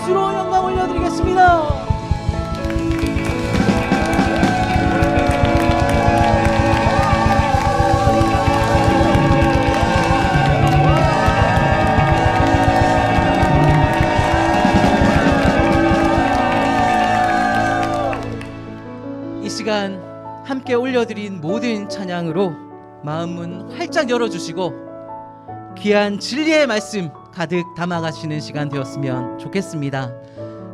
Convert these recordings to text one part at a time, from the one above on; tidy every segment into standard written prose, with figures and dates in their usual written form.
박수로 영광 올려드리겠습니다. 이 시간 함께 올려드린 모든 찬양으로 마음문 활짝 열어주시고 귀한 진리의 말씀 가득 담아가시는 시간 되었으면 좋겠습니다.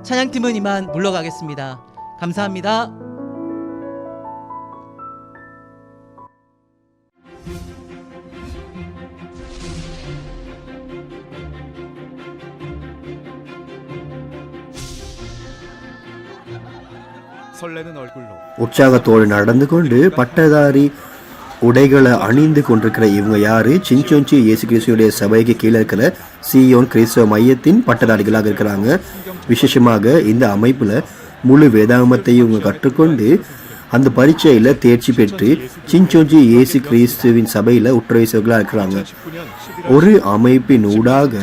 찬양팀은 이만 물러가겠습니다. 감사합니다. உற்சாகத்தோடு நடந்து கொண்டு பட்டதாரி உடைகளை அணிந்து கொண்டிருக்கிற இவங்க யாரு? சின்சோன்சி இயேசு கிறிஸ்துடைய சபைக்கு கீழே இருக்கிற சியோன் கிறிஸ்தவ மையத்தின் பட்டதாரிகளாக இருக்கிறாங்க. விசேஷமாக இந்த அமைப்புல முழு வேதாகமத்தையும் இவங்க கற்றுக்கொண்டு அந்த பரீட்சையில தேர்ச்சி பெற்று சின்சோன்சி இயேசு கிறிஸ்துவின் சபையில உற்றவிசர்களாக இருக்கிறாங்க. ஒரு அமைப்பின் ஊடாக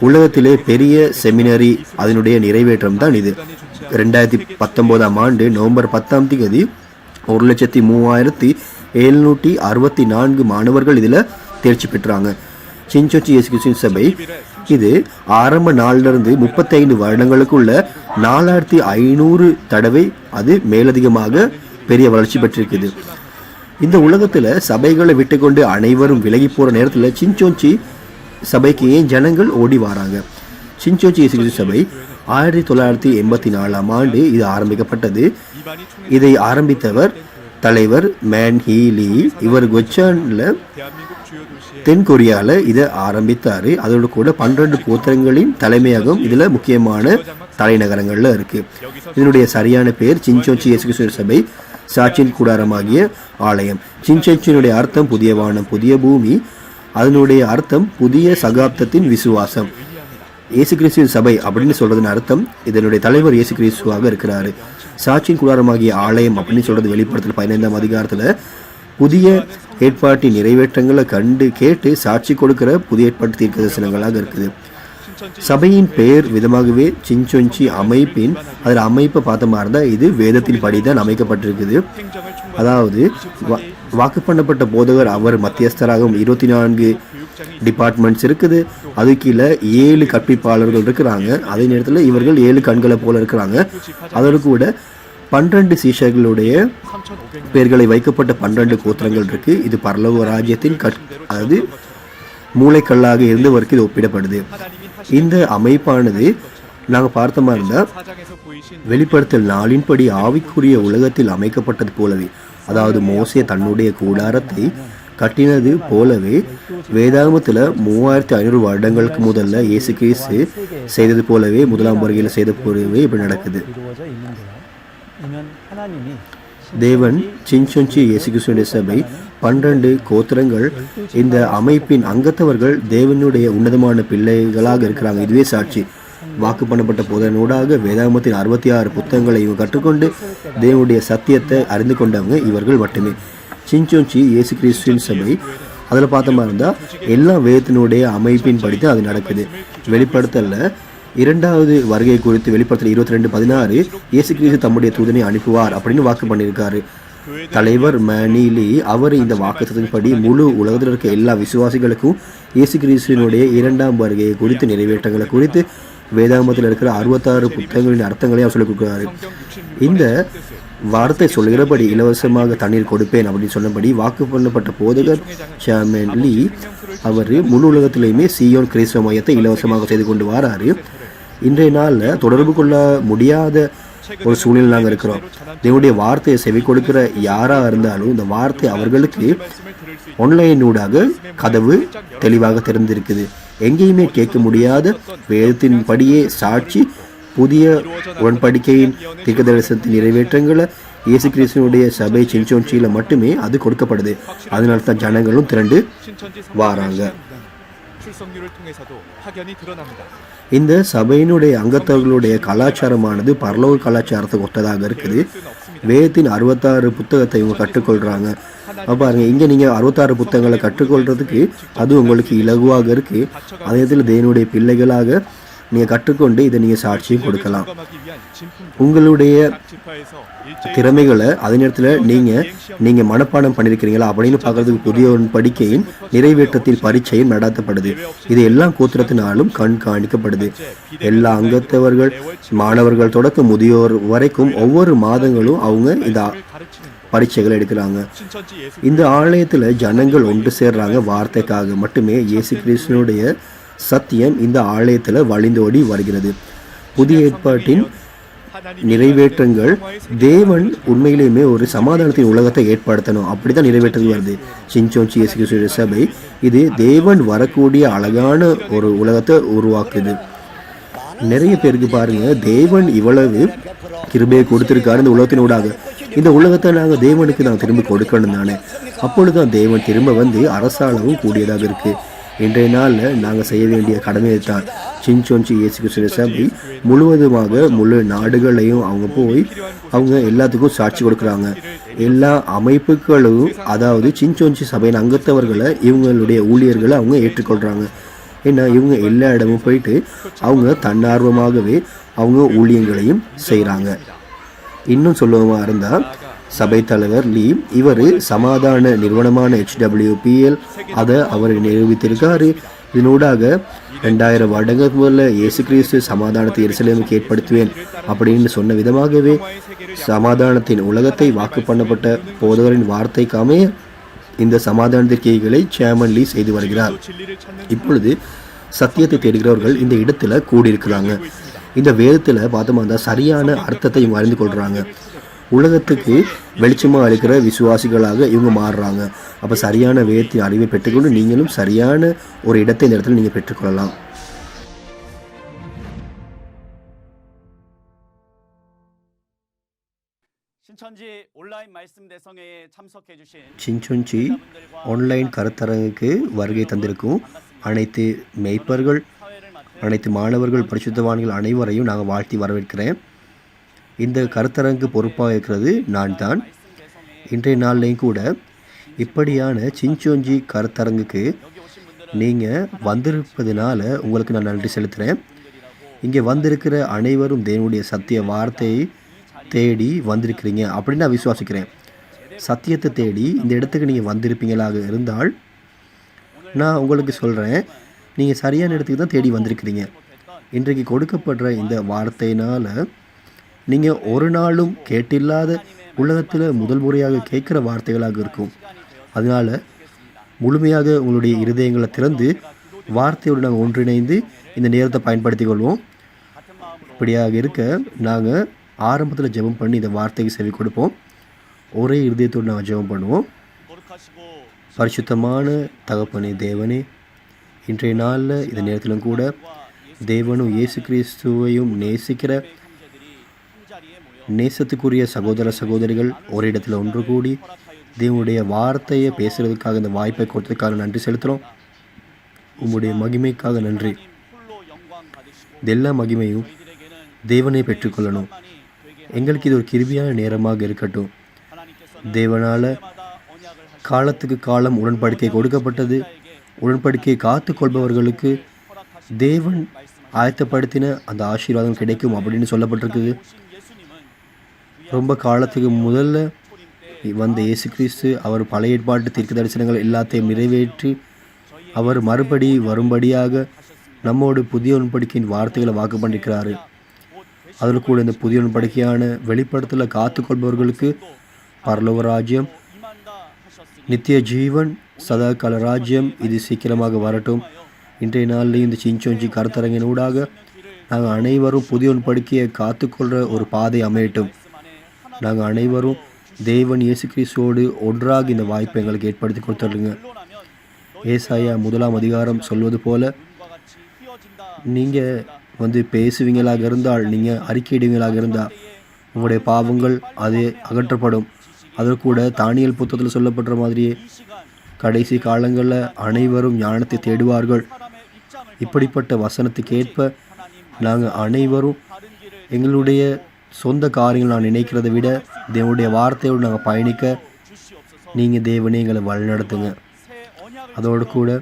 உலகத்திலே பெரிய செமினரி அதனுடைய நிறைவேற்றம் தான் இது. 2019 ஆண்டு நவம்பர் 10 தேதி 1,03,764 மாணவர்கள் இதில் தேர்ச்சி பெற்றாங்க. சின்சோன்சி இயேசு கிறிஸ்துவின் சபை இது ஆரம்ப நாளிலிருந்து 35 வருடங்களுக்குள்ள 4500 தடவை அது மேலதிகமாக பெரிய வளர்ச்சி பெற்றிருக்குது. இந்த உலகத்தில் சபைகளை விட்டுக்கொண்டு அனைவரும் விலகி போகிற நேரத்தில் சின்சோன்சி சபைக்கு ஏன் ஜனங்கள் ஓடி வராங்க? சின்சோன்சி இயேசு கிறிஸ்து சபை 1984 ஆண்டு இது ஆரம்பிக்கப்பட்டது. இதை ஆரம்பித்தவர் தலைவர் மேன் ஹீ லீ. இவர் கொச்சான்ல தென்கொரியாவில் இதை ஆரம்பித்தார். அதோடு கூட 12 கோத்திரங்களின் தலைமையகம் இதில் முக்கியமான தலைநகரங்களில் இருக்குது. இதனுடைய சரியான பேர் சின்சோன்சி இயேசு கிறிஸ்து சபை சாட்சியின் கூடாரமாகிய ஆலயம். சின்சோன்சியினுடைய அர்த்தம் புதிய வானம் புதிய பூமி. அதனுடைய அர்த்தம் புதிய சகாப்தத்தின் விசுவாசம். இயேசு கிறிஸ்துவின் சபை அப்படின்னு சொல்றதுன்னு அர்த்தம் இதனுடைய தலைவர் இயேசு கிறிஸ்துவாக இருக்கிறாரு. சாட்சியின் கூடாரமாகிய ஆலயம் அப்படின்னு சொல்றது வெளிப்படுத்தல் 15ஆம் அதிகாரத்துல புதிய ஏற்பாட்டின் நிறைவேற்றங்களை கண்டு கேட்டு சாட்சி கொடுக்கிற புதிய ஏற்பாட்டு தீர்க்க தரிசனங்களாக இருக்குது. சபையின் பெயர் விதமாகவே சின்சோன்சி அமைப்பின் அதில் அமைப்பை பார்த்த மாதிரி தான் இது வேதத்தின் படிதான் அமைக்கப்பட்டிருக்குது. அதாவது வாக்கு பண்ணப்பட்ட போதகர் அவர் மத்தியஸ்தராகவும் 24 டிபார்ட்மெண்ட்ஸ் இருக்குது. அது கீழே 7 கற்பிப்பாளர்கள் இருக்கிறாங்க. அதே நேரத்தில் இவர்கள் 7 கண்களை போல இருக்கிறாங்க. அதோடு கூட 12 சீஷர்களுடைய பெயர்களை வைக்கப்பட்ட 12 கோத்திரங்கள் இருக்கு. இது பரலோக ராஜ்யத்தின் அதாவது மூளைக்கல்லாக இருந்தவருக்கு இது ஒப்பிடப்படுது. இந்த அமைப்பானது நாங்கள் பார்த்த மாதிரி இருந்தால் வெளிப்படுத்தல் 4 ஆவிக்குரிய உலகத்தில் அமைக்கப்பட்டது போலவே, அதாவது மோசே தன்னுடைய கூடாரத்தை கட்டினது போலவே வேதாகமத்தில் 3500 வருடங்களுக்கு முதல்ல இயேசு கிறிஸ்து செய்தது போலவே முதலாம் வருகையில் செய்த போலவே இப்படி நடக்குது. தேவன் சின்சோன்சி இயேசு கிறிஸ்துவின் சபை 12 கோத்திரங்கள் இந்த அமைப்பின் அங்கத்தவர்கள் தேவனுடைய உன்னதமான பிள்ளைகளாக இருக்கிறாங்க. இதுவே சாட்சி. வாக்கு பண்ணப்பட்ட போதனூடாக வேதாகமத்தின் 66 புத்தகங்களை இவங்க கற்றுக்கொண்டு தேவனுடைய சத்தியத்தை அறிந்து கொண்டவங்க இவர்கள் மட்டுமே. சின்சோன்சி இயேசு கிறிஸ்துவின் சபை அதில் பார்த்த மாதிரி இருந்தால் எல்லா வேதத்தினுடைய அமைப்பின் படித்து அது நடக்குது. வெளிப்படுத்தல 2வது வருகை குறித்து வெளிப்படுத்தல் 22:16 இயேசு கிறிஸ்து தம்முடைய தூதனை அனுப்புவார் அப்படின்னு வாக்கு பண்ணியிருக்காரு. தலைவர் மேனிலி அவர் இந்த வாக்குத்தத்தின்படி முழு உலகத்தில் இருக்க எல்லா விசுவாசிகளுக்கும் இயேசு கிறிஸ்துவினுடைய 2ஆம் வருகையை குறித்து நிறைவேற்றங்களை குறித்து வேதாகமத்தில் இருக்கிற 66 புத்தகங்களின் அர்த்தங்களையும் சொல்லிக் கொடுக்கிறாரு. இந்த வார்த்தை சொல்கிறபடி இலவசமாக தண்ணீர் கொடுப்பேன் அப்படின்னு சொன்னபடி வாக்கு பண்ணப்பட்ட போதகர் சாமன் லீ அவர் முழு உலகத்திலையுமே சியோன் கிறிஸ்தவ மையத்தை இலவசமாக செய்து கொண்டு வராரு. இன்றைய நாளில் தொடர்பு கொள்ள முடியாத ஒரு சூழ்நிலை நாங்கள் இருக்கிறோம். தேவனுடைய வார்த்தையை செவி கொடுக்கிற யாராக இருந்தாலும் இந்த வார்த்தை அவர்களுக்கு ஆன்லைனூடாக கதவு தெளிவாக திறந்திருக்குது. எங்கேயுமே கேட்க முடியாத வேதத்தின் படியே சாட்சி புதிய உடன்படிக்கையின் தீர்க்கதரிசனத்தின் நிறைவேற்றங்களை இயேசு கிறிஸ்துவினுடைய சபை சின்சோன்சியில் மட்டுமே அது கொடுக்கப்படுது. அதனால தான் ஜனங்களும் திரண்டு வாராங்க. இந்த சபையினுடைய அங்கத்தவர்களுடைய கலாச்சாரமானது பரலோக கலாச்சாரத்துக்கு ஒத்ததாக இருக்குது. வேதத்தின் 66 புத்தகத்தை இவங்க கற்றுக்கொள்கிறாங்க. பாருங்க, இங்கே நீங்கள் 66 புத்தகங்களை கற்றுக்கொள்றதுக்கு அது உங்களுக்கு இலகுவாக இருக்குது. அதே இதில் தேவனுடைய பிள்ளைகளாக நீங்கள் கற்றுக்கொண்டு இதை நீங்கள் சாட்சியும் கொடுக்கலாம். உங்களுடைய திறமைகளை அதே நேரத்தில் நீங்கள் மனப்பாடம் பண்ணியிருக்கிறீங்களா அப்படின்னு பார்க்குறதுக்கு புதிய படிக்கையின் நிறைவேற்றத்தில் பரீட்சையும் நடத்தப்படுது. இது எல்லா கோத்திரத்தினாலும் கண்காணிக்கப்படுது. எல்லா அங்கத்தவர்கள் மாணவர்கள் தொடக்க முதியோர் வரைக்கும் ஒவ்வொரு மாதங்களும் அவங்க இந்த பரீட்சைகள் எடுக்கிறாங்க. இந்த ஆலயத்தில் ஜனங்கள் ஒன்று சேர்றாங்க. வார்த்தைக்காக மட்டுமே இயேசு கிறிஸ்துனுடைய சத்தியம் இந்த ஆலயத்தில் வழிந்தோடி வருகிறது. புதிய ஏற்பாட்டின் நிறைவேற்றங்கள் தேவன் உண்மையிலேயுமே ஒரு சமாதானத்தின் உலகத்தை ஏற்படுத்தணும், அப்படித்தான் நிறைவேற்றது வருது. சின்சோன்சி இயேசு கிறிஸ்துவின் சபை இது தேவன் வரக்கூடிய அழகான ஒரு உலகத்தை உருவாக்குது. நிறைய பேருக்கு பாருங்க, தேவன் இவ்வளவு கிருபையை கொடுத்திருக்காரு இந்த உலகத்தினூடாக. இந்த உலகத்தை நாங்கள் தேவனுக்கு திரும்ப கொடுக்கணும் தானே. அப்பொழுதுதான் தேவன் திரும்ப வந்து அரசாளவும் கூடியதாக இருக்கு. இன்றைய நாளில் நாங்கள் செய்ய வேண்டிய கடமையை தான் சின்சோன்சி இயேசு கிறிஸ்துவின் சபை முழுவதுமாக முழு நாடுகளையும் அவங்க போய் அவங்க எல்லாத்துக்கும் சாட்சி கொடுக்குறாங்க. எல்லா அமைப்புகளும் அதாவது சின்சோன்சி சபையின் அங்கத்தவர்களை இவங்களுடைய ஊழியர்களை அவங்க ஏற்றுக்கொள்கிறாங்க. ஏன்னா இவங்க எல்லா இடமும் போயிட்டு அவங்க தன்னார்வமாகவே அவங்க ஊழியங்களையும் செய்கிறாங்க. இன்னும் சொல்லுவமா இருந்தால் சபை தலைவர் லீ இவர் சமாதான நிறுவனமான HWPL அதை அவர் நிரூபித்திருக்காரு. இதனூடாக 2000 வருடங்களுக்கு முதல்ல இயேசு கிறிஸ்து சமாதானத்தை எருசலேமுக்கு ஏற்படுத்துவேன் அப்படின்னு சொன்ன விதமாகவே சமாதானத்தின் உலகத்தை வாக்கு பண்ணப்பட்ட போதகரின் வார்த்தைக்கு அமைய இந்த சமாதானத்திற்கைகளை சேமன் லீ செய்து வருகிறார். இப்பொழுது சத்தியத்தை தேடுகிறவர்கள் இந்த இடத்துல கூடியிருக்கிறாங்க. இந்த வேதத்தில் பார்த்தோம்னா சரியான அர்த்தத்தை இவங்க அறிந்து கொள்கிறாங்க. உலகத்துக்கு வெளிச்சமாக இருக்கிற விசுவாசிகளாக இவங்க மாறுறாங்க. அப்போ சரியான வேதத்தின் அறிவை பெற்றுக்கொண்டு நீங்களும் சரியான ஒரு இடத்தை இந்த இடத்துல நீங்கள் பெற்றுக்கொள்ளலாம். சின்சோன்சி ஆன்லைன் கருத்தரங்குக்கு வருகை தந்திருக்கும் அனைத்து மேய்ப்பர்கள், அனைத்து மாணவர்கள், பரிசுத்தவான்கள் அனைவரையும் நாங்கள் வாழ்த்தி வரவேற்கிறேன். இந்த கருத்தரங்கு பொறுப்பாக இருக்கிறது நான் தான். இன்றைய நாள்லையும் கூட இப்படியான சின்சோன்சி கருத்தரங்குக்கு நீங்கள் வந்திருப்பதனால உங்களுக்கு நான் நன்றி செலுத்துகிறேன். இங்கே வந்திருக்கிற அனைவரும் தேவனுடைய சத்திய வார்த்தையை தேடி வந்திருக்கிறீங்க அப்படின்னு நான் விசுவாசிக்கிறேன். சத்தியத்தை தேடி இந்த இடத்துக்கு நீங்கள் வந்திருப்பீங்களாக இருந்தால் நான் உங்களுக்கு சொல்கிறேன், நீங்கள் சரியான இடத்துக்கு தான் தேடி வந்திருக்கிறீங்க. இன்றைக்கு கொடுக்கப்படுற இந்த வார்த்தையினால் நீங்கள் ஒரு நாளும் கேட்டில்லாத உலகத்தில் முதல் முறையாக கேட்குற வார்த்தைகளாக இருக்கும். அதனால் முழுமையாக உங்களுடைய இருதயங்களை திறந்து வார்த்தையோடு நாங்கள் ஒன்றிணைந்து இந்த நேரத்தை பயன்படுத்தி கொள்வோம். இப்படியாக இருக்க நாங்கள் ஆரம்பத்தில் ஜெபம் பண்ணி இந்த வார்த்தைக்கு செவி கொடுப்போம். ஒரே இருதயத்தோடு நாங்கள் ஜெபம் பண்ணுவோம். பரிசுத்தமான தகப்பனே தேவனே, இன்றைய நாளில் இந்த நேரத்திலும் கூட தேவனும் இயேசு கிறிஸ்துவையும் நேசிக்கிற நேசத்துக்குரிய சகோதர சகோதரிகள் ஒரு இடத்துல ஒன்று கூடி தேவனுடைய வார்த்தையை பேசுகிறதுக்காக இந்த வாய்ப்பை கொடுத்ததுக்காக நன்றி செலுத்துகிறோம். உங்களுடைய மகிமைக்காக நன்றி. இது எல்லா மகிமையும் தேவனை பெற்றுக்கொள்ளணும். எங்களுக்கு இது ஒரு கிருபியான நேரமாக இருக்கட்டும். தேவனால் காலத்துக்கு காலம் உடன்படிக்கை கொடுக்கப்பட்டது. உடன்படிக்கையை காத்து கொள்பவர்களுக்கு தேவன் ஆயத்தப்படுத்தின அந்த ஆசீர்வாதம் கிடைக்கும் அப்படின்னு சொல்லப்பட்டிருக்குது. ரொம்ப காலத்துக்கு முதல்ல வந்த இயேசு கிறிஸ்து அவர் பழைய ஏற்பாட்டு தீர்க்க தரிசனங்கள் எல்லாத்தையும் நிறைவேற்றி அவர் மறுபடி வரும்படியாக நம்மோடு புதிய உடன்படிக்கையின் வார்த்தைகளை வாக்கு பண்ணியிருக்கிறாரு. அதில் கூட இந்த புதிய உடன்படிக்கையான வெளிப்படுத்தலை காத்து கொள்பவர்களுக்கு பரலோக ராஜ்யம், நித்திய ஜீவன், சதா கால ராஜ்யம் இது சீக்கிரமாக வரட்டும். இன்றைய நாளில் இந்த சின்சோன்சி கருத்தரங்கின் ஊடாக நாங்கள் அனைவரும் புதிய உடன்படிக்கையை காத்துக்கொள்கிற ஒரு பாதை அமையட்டும். நாங்கள் அனைவரும் தேவன் இயேசு கிறிஸ்துவோடு ஒன்றாக இந்த வாய்ப்பை எங்களுக்கு ஏற்படுத்தி கொடுத்துருங்க. ஏசாயா 1 அதிகாரம் சொல்வது போல நீங்கள் பேசுவீங்களாக இருந்தால், நீங்கள் அறிக்கையிடுவீங்களாக இருந்தால் உங்களுடைய பாவங்கள் அது அகற்றப்படும். அதற்கு கூட தானியல் புத்தகத்தில் சொல்லப்படுற மாதிரியே கடைசி காலங்களில் அனைவரும் ஞானத்தை தேடுவார்கள். இப்படிப்பட்ட வசனத்துக்கு ஏற்ப நாங்கள் அனைவரும் எங்களுடைய சொந்த காரியங்கள் நான் நினைக்கிறதை விட தேவனுடைய வார்த்தையோடு நாங்கள் பயணிக்க நீங்கள் தேவனே எங்களை வழிநடத்துங்க. அதோடு கூட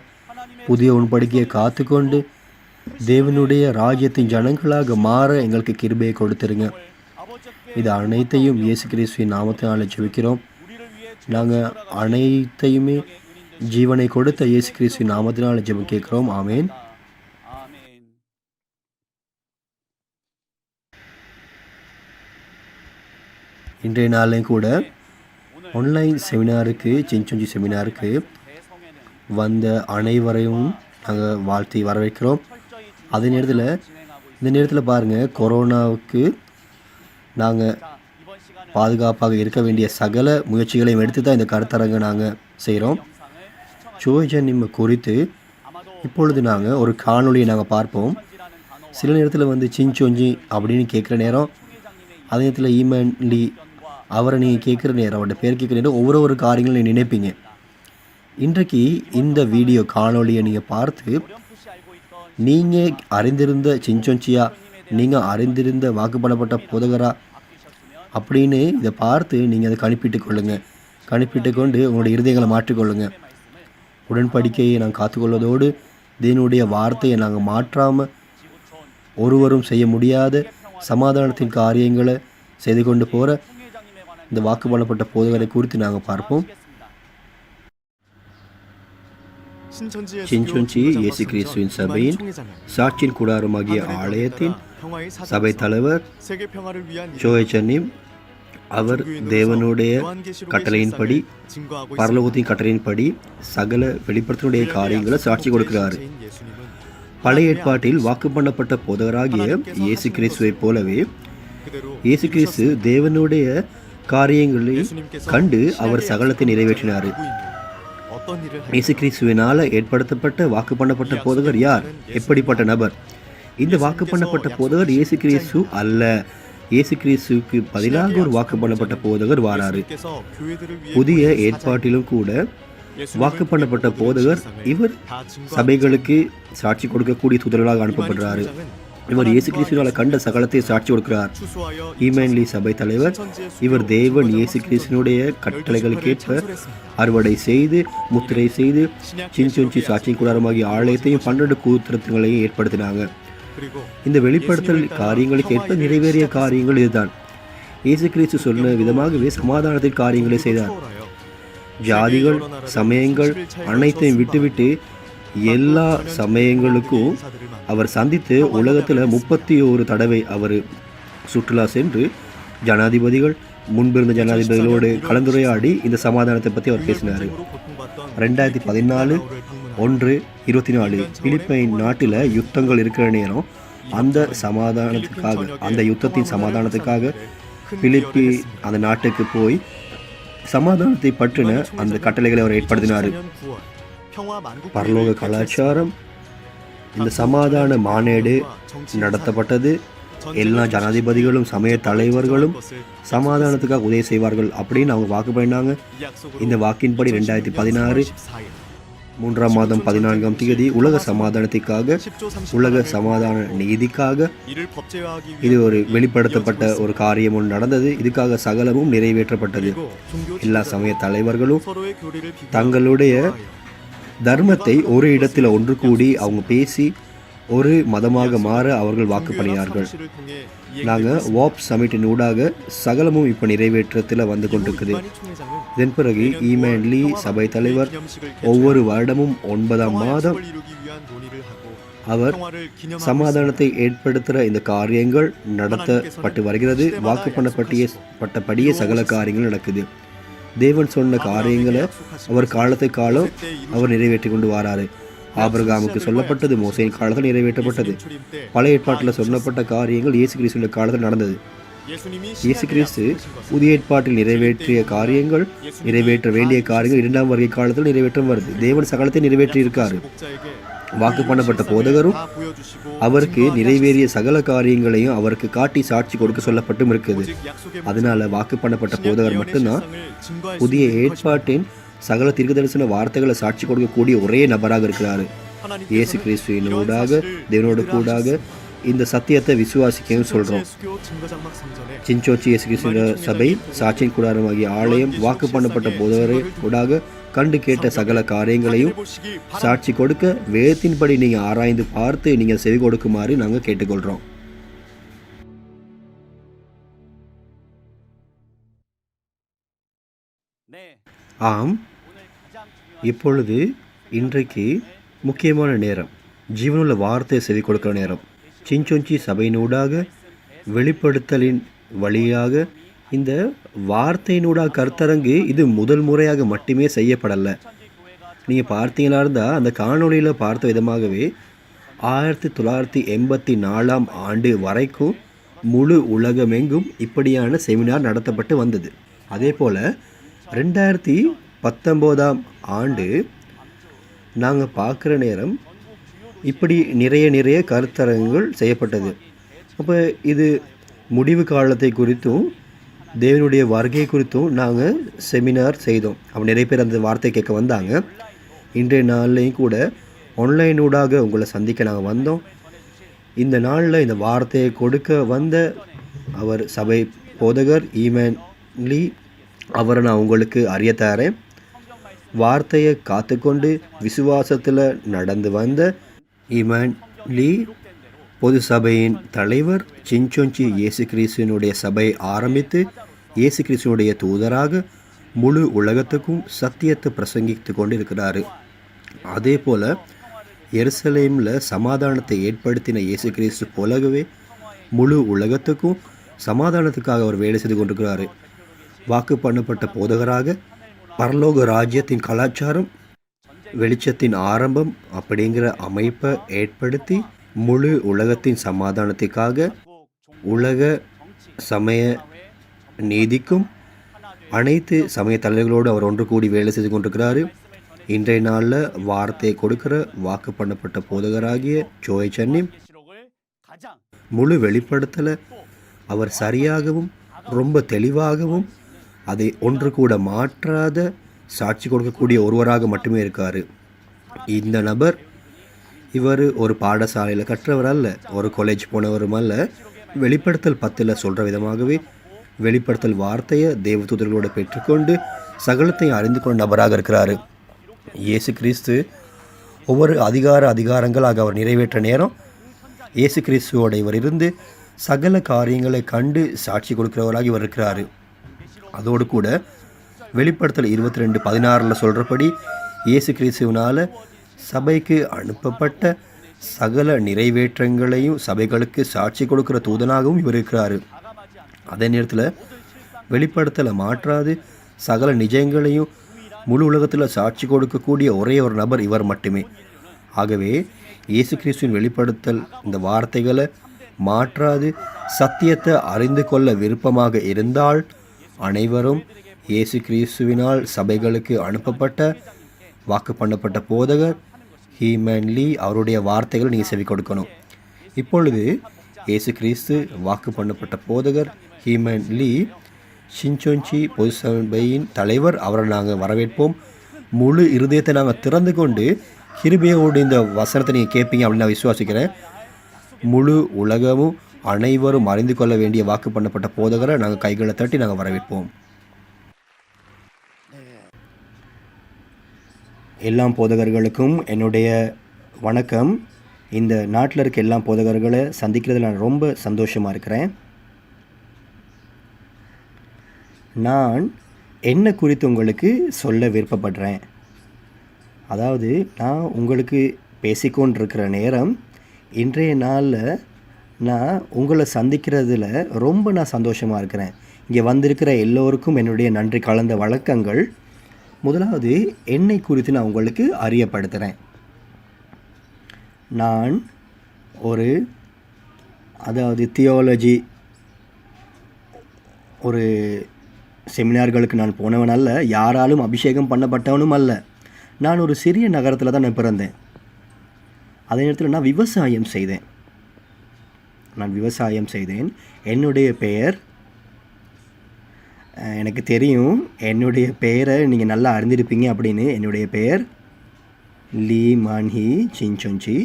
புதிய உடன்படிக்கையை காத்துக்கொண்டு தேவனுடைய ராஜ்யத்தின் ஜனங்களாக மாற எங்களுக்கு கிருபையை கொடுத்துருங்க. இது அனைத்தையும் இயேசு கிறிஸ்துவின் நாமத்தினால ஜெபிக்கிறோம். நாங்கள் அனைத்தையுமே ஜீவனை கொடுத்த இயேசு கிறிஸ்துவின் நாமத்தினால ஜெபம் கேட்கிறோம். ஆமேன். இன்றைய நாளையும் கூட ஆன்லைன் செமினாருக்கு, சின்சொஞ்சி செமினாருக்கு வந்த அனைவரையும் நாங்கள் வாழ்த்தி வரவேற்கிறோம். அதே நேரத்தில் இந்த நேரத்தில் பாருங்கள், கொரோனாவுக்கு நாங்கள் பாதுகாப்பாக இருக்க வேண்டிய சகல முயற்சிகளையும் எடுத்து தான் இந்த கருத்தரங்கை நாங்கள் செய்கிறோம். சோய்ஜன் குறித்து இப்பொழுது நாங்கள் ஒரு காணொலியை நாங்கள் பார்ப்போம். சில நேரத்தில் வந்து சின்சொஞ்சி அப்படின்னு கேட்குற நேரம், அதே நேரத்தில் ஈமன்லி அவரை நீங்கள் கேட்குற நேரம், அவரோட பேர் கேட்குற நேரம் ஒவ்வொரு காரியங்களும் நீங்கள் நினைப்பீங்க. இன்றைக்கு இந்த வீடியோ காணொலியை நீங்கள் பார்த்து நீங்கள் அறிந்திருந்த சின்சொஞ்சியா, நீங்கள் அறிந்திருந்த வாக்குப்படப்பட்ட போதகரா அப்படின்னு இதை பார்த்து நீங்கள் அதை கணிப்பிட்டு கொள்ளுங்கள். கணிப்பிட்டு கொண்டு உங்களுடைய இருதயங்களை மாற்றிக்கொள்ளுங்கள். உடன்படிக்கையை நாங்கள் காத்துக்கொள்வதோடு தேவனுடைய வார்த்தையை நாங்கள் மாற்றாமல் ஒருவரும் செய்ய முடியாத சமாதானத்தின் காரியங்களை செய்து கொண்டு போகிற இந்த வாக்குப்படப்பட்ட போதகரை குறித்து நாங்கள் பார்ப்போம். சின்சொஞ்சி இயேசு கிறிஸ்துவின் சபையின் சாட்சியின் கூடாரமாகிய ஆலயத்தின் சபை தலைவர் சோய்ஜனிம், அவர் தேவனுடைய கட்டளையின்படி, பரலோகத்தின் கட்டளையின்படி சகல வெளிப்படுத்தினுடைய காரியங்களை சாட்சி கொடுக்கிறார். பழைய ஏற்பாட்டில் வாக்கு பண்ணப்பட்ட போதகராகிய இயேசு கிறிஸ்துவை போலவே இயேசு கிறிஸ்து தேவனுடைய காரியங்களை கண்டு அவர் சகலத்தை நிறைவேற்றினார். இயேசு கிறிஸ்துவினால் ஏற்படுத்தப்பட்ட வாக்கு பண்ணப்பட்ட போதகர் யார்? எப்படிப்பட்ட நபர்? இந்த வாக்கு பண்ணப்பட்ட போதகர் இயேசு கிறிஸ்து அல்ல. இயேசு கிறிஸ்துவுக்கு பதிலாக ஒரு வாக்கு பண்ணப்பட்ட போதகர் வாராரு. புதிய ஏற்பாட்டிலும் கூட வாக்கு பண்ணப்பட்ட போதகர் இவர் சபைகளுக்கு சாட்சி கொடுக்கக்கூடிய தூதர்களாக அனுப்பப்படுறாரு. இவர் இயேசு கிறிஸ்துவால் கண்ட சகலத்தை சாட்சி கொடுக்கிறார். ஈமேன்லி சபை தலைவர், இவர் தேவன் இயேசு கிறிஸ்துனுடைய கட்டளைகளுக்கேற்ப அறுவடை செய்து முத்திரை செய்து சின்சொஞ்சி சாட்சியின் கூடாரமாகிய ஆலயத்தையும் 12 கூத்திரங்களையும் ஏற்படுத்தினாங்க. இந்த வெளிப்படுத்தல் காரியங்களுக்கு ஏற்ப நிறைவேறிய காரியங்கள் இதுதான். இயேசு கிறிஸ்து சொன்ன விதமாகவே சமாதானத்தின் காரியங்களை செய்தார். ஜாதிகள், சமயங்கள் அனைத்தையும் விட்டுவிட்டு எல்லா சமயங்களுக்கும் அவர் சந்தித்து உலகத்தில் 31 தடவை அவர் சுற்றுலா சென்று ஜனாதிபதிகள், முன்பிருந்த ஜனாதிபதிகளோடு கலந்துரையாடி இந்த சமாதானத்தை பற்றி அவர் பேசினார். 2014 1/24 பிலிப்பைன் நாட்டில் யுத்தங்கள் இருக்கிற நேரம் அந்த சமாதானத்துக்காக, அந்த யுத்தத்தின் சமாதானத்துக்காக பிலிப்பி அந்த நாட்டுக்கு போய் சமாதானத்தை பற்றின அந்த கட்டளைகளை அவர் ஏற்படுத்தினார். பரலோக கலாச்சாரம் இந்த சமாதான மாநாடு நடத்தப்பட்டது. எல்லா ஜனாதிபதிகளும் சமய தலைவர்களும் சமாதானத்துக்காக உதவி செய்வார்கள் அப்படின்னு அவங்க வாக்கு பண்ணினாங்க. இந்த வாக்கின்படி 2016 3ஆம் மாதம் 14ஆம் தேதி உலக சமாதானத்திற்காக, உலக சமாதான நீதிக்காக இது ஒரு வெளிப்படுத்தப்பட்ட ஒரு காரியம் ஒன்று நடந்தது. இதுக்காக சகலமும் நிறைவேற்றப்பட்டது. எல்லா சமய தலைவர்களும் தங்களுடைய தர்மத்தை ஒரு இடத்தில் ஒன்று கூடி அவங்க பேசி ஒரு மதமாக மாற அவர்கள் வாக்கு பண்ணினார்கள். நாங்கள் வாப் சமிட்டின் ஊடாக சகலமும் இப்போ நிறைவேற்றத்தில் வந்து கொண்டிருக்குது. இதன் பிறகு ஈமேன்லி சபை தலைவர் ஒவ்வொரு வருடமும் 9ஆம் மாதம் அவர் சமாதானத்தை ஏற்படுத்துகிற இந்த காரியங்கள் நடத்தப்பட்டு வருகிறது. வாக்கு பண்ணப்பட்டபடியே சகல காரியங்கள் நடக்குது. தேவன் சொன்ன காரியங்களை அவர் காலத்துக்கு காலம் அவர் நிறைவேற்றி கொண்டு வராரு. ஆபிரகாமுக்கு சொல்லப்பட்டது மோசேயின் காலத்தில் நிறைவேற்றப்பட்டது. பழைய ஏற்பாட்டில் சொல்லப்பட்ட காரியங்கள் இயேசு கிறிஸ்துவின் காலத்தில் நடந்தது. இயேசு கிறிஸ்து புதிய ஏற்பாட்டில் நிறைவேற்றிய காரியங்கள், நிறைவேற்ற வேண்டிய காரியங்கள் 2ஆம் வருகை காலத்தில் நிறைவேற்றம் வருது. தேவன் சகலத்தை நிறைவேற்றி இருக்காரு. வாக்கு பண்ணப்பட்ட போதகரும் அவருக்கு நிறைவேறிய சகல காரியங்களையும் அவருக்கு காட்டி சாட்சி கொடுக்க சொல்லப்பட்டும் இருக்குது. அதனால வாக்கு பண்ணப்பட்ட போதகர் மட்டும்தான் புதிய ஏற்பாட்டின் சகல தீர்க்கதரிசன வார்த்தைகளை சாட்சி கொடுக்கக்கூடிய ஒரே நபராக இருக்கிறாரு. இயேசு கிறிஸ்துவினூடாக, தேவனோடு கூடாக இந்த சத்தியத்தை விசுவாசிக்கவும் சொல்கிறோம். சின்சொஞ்சி இயேசு கிறிஸ்துவ சபை சாட்சியின் கூடாரமாகிய ஆலயம் வாக்கு பண்ணப்பட்ட போதகரை கூடாக கண்டு கேட்ட சகல காரியங்களையும் சாட்சி கொடுக்க வேதத்தின்படி நீங்கள் ஆராய்ந்து பார்த்து நீங்கள் செவி கொடுக்குமாறு நாங்கள் கேட்டுக்கொள்கிறோம். ஆம், இப்பொழுது இன்றைக்கு முக்கியமான நேரம், ஜீவனுள்ள வார்த்தையை செவி கொடுக்கிற நேரம். சின்சொஞ்சி சபையினூடாக வெளிப்படுத்தலின் வழியாக இந்த வார்த்தையினூடாக கருத்தரங்கு இது முதல் முறையாக மட்டுமே செய்யப்படலை. நீங்கள் பார்த்தீங்களா இருந்தால் அந்த காணொளியில் பார்த்த விதமாகவே 1984 ஆண்டு வரைக்கும் முழு உலகமெங்கும் இப்படியான செமினார் நடத்தப்பட்டு வந்தது. அதே போல் 2019 ஆண்டு நாங்கள் பார்க்குற நேரம் இப்படி நிறைய கருத்தரங்குகள் செய்யப்பட்டது. அப்போ இது முடிவு காலத்தை குறித்தும் தேவனுடைய வருகை குறித்தும் நாங்கள் செமினார் செய்தோம். அப்போ நிறைய பேர் அந்த வார்த்தை கேட்க வந்தாங்க. இன்றைய நாள்லையும் கூட ஆன்லைனூடாக உங்களை சந்திக்க நாங்கள் வந்தோம். இந்த நாளில் இந்த வார்த்தையை கொடுக்க வந்த அவர் சபை போதகர் ஈமன்லி அவரை நான் உங்களுக்கு அறிய தரேன். வார்த்தையை காத்துக்கொண்டு விசுவாசத்தில் நடந்து வந்த ஈமன்லி பொது சபையின் தலைவர், சின்சொஞ்சி இயேசு கிறிஸ்துவினுடைய சபை ஆரம்பித்து இயேசு கிறிஸ்துவனுடைய தூதராக முழு உலகத்துக்கும் சத்தியத்தை பிரசங்கித்து கொண்டு இருக்கிறாரு. அதே போல் எருசலேமில் சமாதானத்தை ஏற்படுத்தின இயேசு கிறிஸ்து போலவே முழு உலகத்துக்கும் சமாதானத்துக்காக அவர் வேலை செய்து கொண்டிருக்கிறாரு. வாக்கு பண்ணப்பட்ட போதகராக பரலோக ராஜ்யத்தின் கலாச்சாரம், வெளிச்சத்தின் ஆரம்பம் அப்படிங்கிற அமைப்பை ஏற்படுத்தி முழு உலகத்தின் சமாதானத்துக்காக உலக சமய நீதிக்கும் அனைத்து சமய தலைவர்களோடு அவர் ஒன்று கூடி வேலை செய்து கொண்டிருக்கிறாரு. இன்றைய நாளில் வார்த்தையை கொடுக்கிற வாக்கு பண்ணப்பட்ட போதகராகிய ஜோய் சன்னி முழு வெளிப்படுத்தலை அவர் சரியாகவும் ரொம்ப தெளிவாகவும் அதை ஒன்று கூட மாற்றாத சாட்சி கொடுக்கக்கூடிய ஒருவராக மட்டுமே இருக்கார். இந்த நபர் இவர் ஒரு பாடசாலையில் கற்றவர் அல்ல, ஒரு காலேஜ் போனவரும் அல்ல. வெளிப்படுத்தல் 10 சொல்கிற விதமாகவே வெளிப்படுத்தல் வார்த்தையை தேவதூதர்களோடு பெற்றுக்கொண்டு சகலத்தையும் அறிந்து கொண்ட நபராக இருக்கிறாரு. இயேசு கிறிஸ்து ஒவ்வொரு அதிகாரங்களாக அவர் நிறைவேற்ற நேரம் இயேசு கிறிஸ்துவோடு இவர் இருந்து சகல காரியங்களை கண்டு சாட்சி கொடுக்கிறவராக இவர் இருக்கிறாரு. அதோடு கூட வெளிப்படுத்தல் 22:16 சொல்கிறபடி இயேசு கிறிஸ்துவினால் சபைக்கு அனுப்பப்பட்ட சகல நிறைவேற்றங்களையும் சபைகளுக்கு சாட்சி கொடுக்கிற தூதனாகவும் இவர் இருக்கிறாரு. அதே நேரத்தில் வெளிப்படுத்தலை மாற்றாது சகல நிஜங்களையும் முழு உலகத்தில் சாட்சி கொடுக்கக்கூடிய ஒரே ஒரு நபர் இவர் மட்டுமே. ஆகவே இயேசு கிறிஸ்துவின் வெளிப்படுத்தல் இந்த வார்த்தைகளை மாற்றாது சத்தியத்தை அறிந்து கொள்ள விருப்பமாக இருந்தால் அனைவரும் இயேசு கிறிஸ்துவினால் சபைகளுக்கு அனுப்பப்பட்ட வாக்கு பண்ணப்பட்ட போதகர் ஹீமன்லி அவருடைய வார்த்தைகளை நீங்கள் செவி கொடுக்கணும். இப்பொழுது இயேசு கிறிஸ்து வாக்கு பண்ணப்பட்ட போதகர் ஹீமன்லி சின்சொஞ்சி பொது சபையின் தலைவர், அவரை நாங்கள் வரவேற்போம். முழு இருதயத்தை நாங்கள் திறந்து கொண்டு கிருபையோடு இந்த வசனத்தை நீங்கள் கேட்பீங்க அப்படின்னு நான் விசுவாசிக்கிறேன். முழு உலகமும் அனைவரும் அறிந்து கொள்ள வேண்டிய வாக்கு பண்ணப்பட்ட போதகரை நாங்கள் கைகளை தட்டி நாங்கள் வரவேற்போம். எல்லா போதகர்களுக்கும் என்னுடைய வணக்கம். இந்த நாட்டில் இருக்க எல்லா போதகர்களை சந்திக்கிறதுல நான் ரொம்ப சந்தோஷமாக இருக்கிறேன். நான் என்ன குறித்து உங்களுக்கு சொல்ல விருப்பப்படுறேன். அதாவது நான் உங்களுக்கு பேசிக்கொண்டிருக்கிற நேரம் இன்றைய நாளில் நான் உங்களை சந்திக்கிறதுல ரொம்ப நான் சந்தோஷமாக இருக்கிறேன். இங்கே வந்திருக்கிற எல்லோருக்கும் என்னுடைய நன்றி கலந்த வணக்கங்கள். முதலாவது என்னை குறித்து நான் உங்களுக்கு அறியப்படுத்துகிறேன். நான் ஒரு தியோலஜி ஒரு செமினார்களுக்கு நான் போனவன் அல்ல, யாராலும் அபிஷேகம் பண்ணப்பட்டவனும் அல்ல. நான் ஒரு சிறிய நகரத்தில் தான் நான் பிறந்தேன். அதே நேரத்தில் நான் விவசாயம் செய்தேன். என்னுடைய பெயர், எனக்கு தெரியும் என்னுடைய பெயரை நீங்கள் நல்லா அறிந்திருப்பீங்க அப்படின்னு. என்னுடைய பெயர் லீ மான்ஹி சின்சொஞ்சி,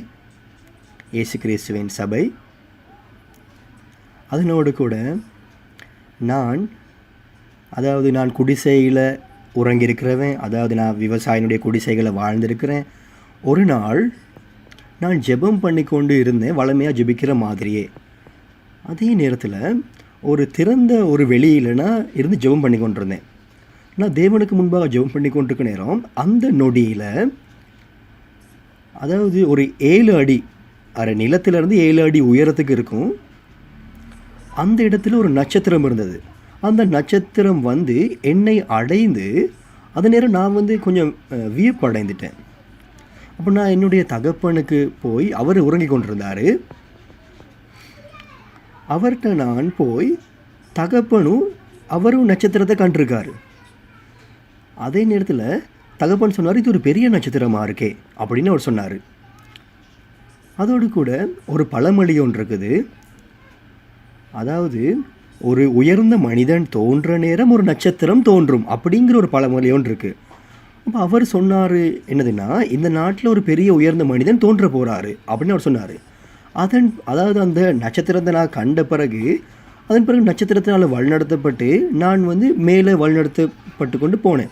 இயேசு கிறிஸ்துவின் சபை. அதனோடு கூட நான் குடிசையில் உறங்கியிருக்கிறவன், அதாவது நான் விவசாயினுடைய குடிசைகளை வாழ்ந்திருக்கிறேன். ஒரு நாள் நான் ஜெபம் பண்ணி கொண்டு இருந்தேன், வளமையாக ஜெபிக்கிற மாதிரியே. அதே நேரத்தில் ஒரு திறந்த ஒரு வெளியில் நான் இருந்து ஜெபம் பண்ணி கொண்டிருந்தேன். நான் தேவனுக்கு முன்பாக ஜெபம் பண்ணி கொண்டிருக்க நேரம் அந்த நொடியில், அதாவது ஒரு 7 அடி, அரை நிலத்திலிருந்து 7 அடி உயரத்துக்கு இருக்கும், அந்த இடத்துல ஒரு நட்சத்திரம் இருந்தது. அந்த நட்சத்திரம் வந்து என்னை அடைந்து, அதே நேரம் நான் வந்து கொஞ்சம் வியப்பு அடைந்துட்டேன். அப்போ நான் என்னுடைய தகப்பனுக்கு போய், அவர் உறங்கி கொண்டிருந்தார், அவர்கிட்ட நான் போய், தகப்பனும் அவரும் நட்சத்திரத்தை கண்டிருக்காரு. அதே நேரத்தில் தகப்பன் சொன்னார், இது ஒரு பெரிய நட்சத்திரமாக இருக்கே அப்படின்னு அவர் சொன்னார். அதோடு கூட ஒரு பழமொழி ஒன்று இருக்குது, அதாவது ஒரு உயர்ந்த மனிதன் தோன்ற நேரம் ஒரு நட்சத்திரம் தோன்றும் அப்படிங்கிற ஒரு பழமொழி ஒன்று இருக்குது. அப்போ அவர் சொன்னார் என்னதுன்னா, இந்த நாட்டில் ஒரு பெரிய உயர்ந்த மனிதன் தோன்ற போகிறாரு அப்படின்னு அவர் சொன்னார். அதாவது அந்த நட்சத்திரத்தை நான் கண்ட பிறகு, அதன் பிறகு நட்சத்திரத்தினால் வழிநடத்தப்பட்டு நான் வந்து மேலே வழிநடத்தப்பட்டு கொண்டு போனேன்.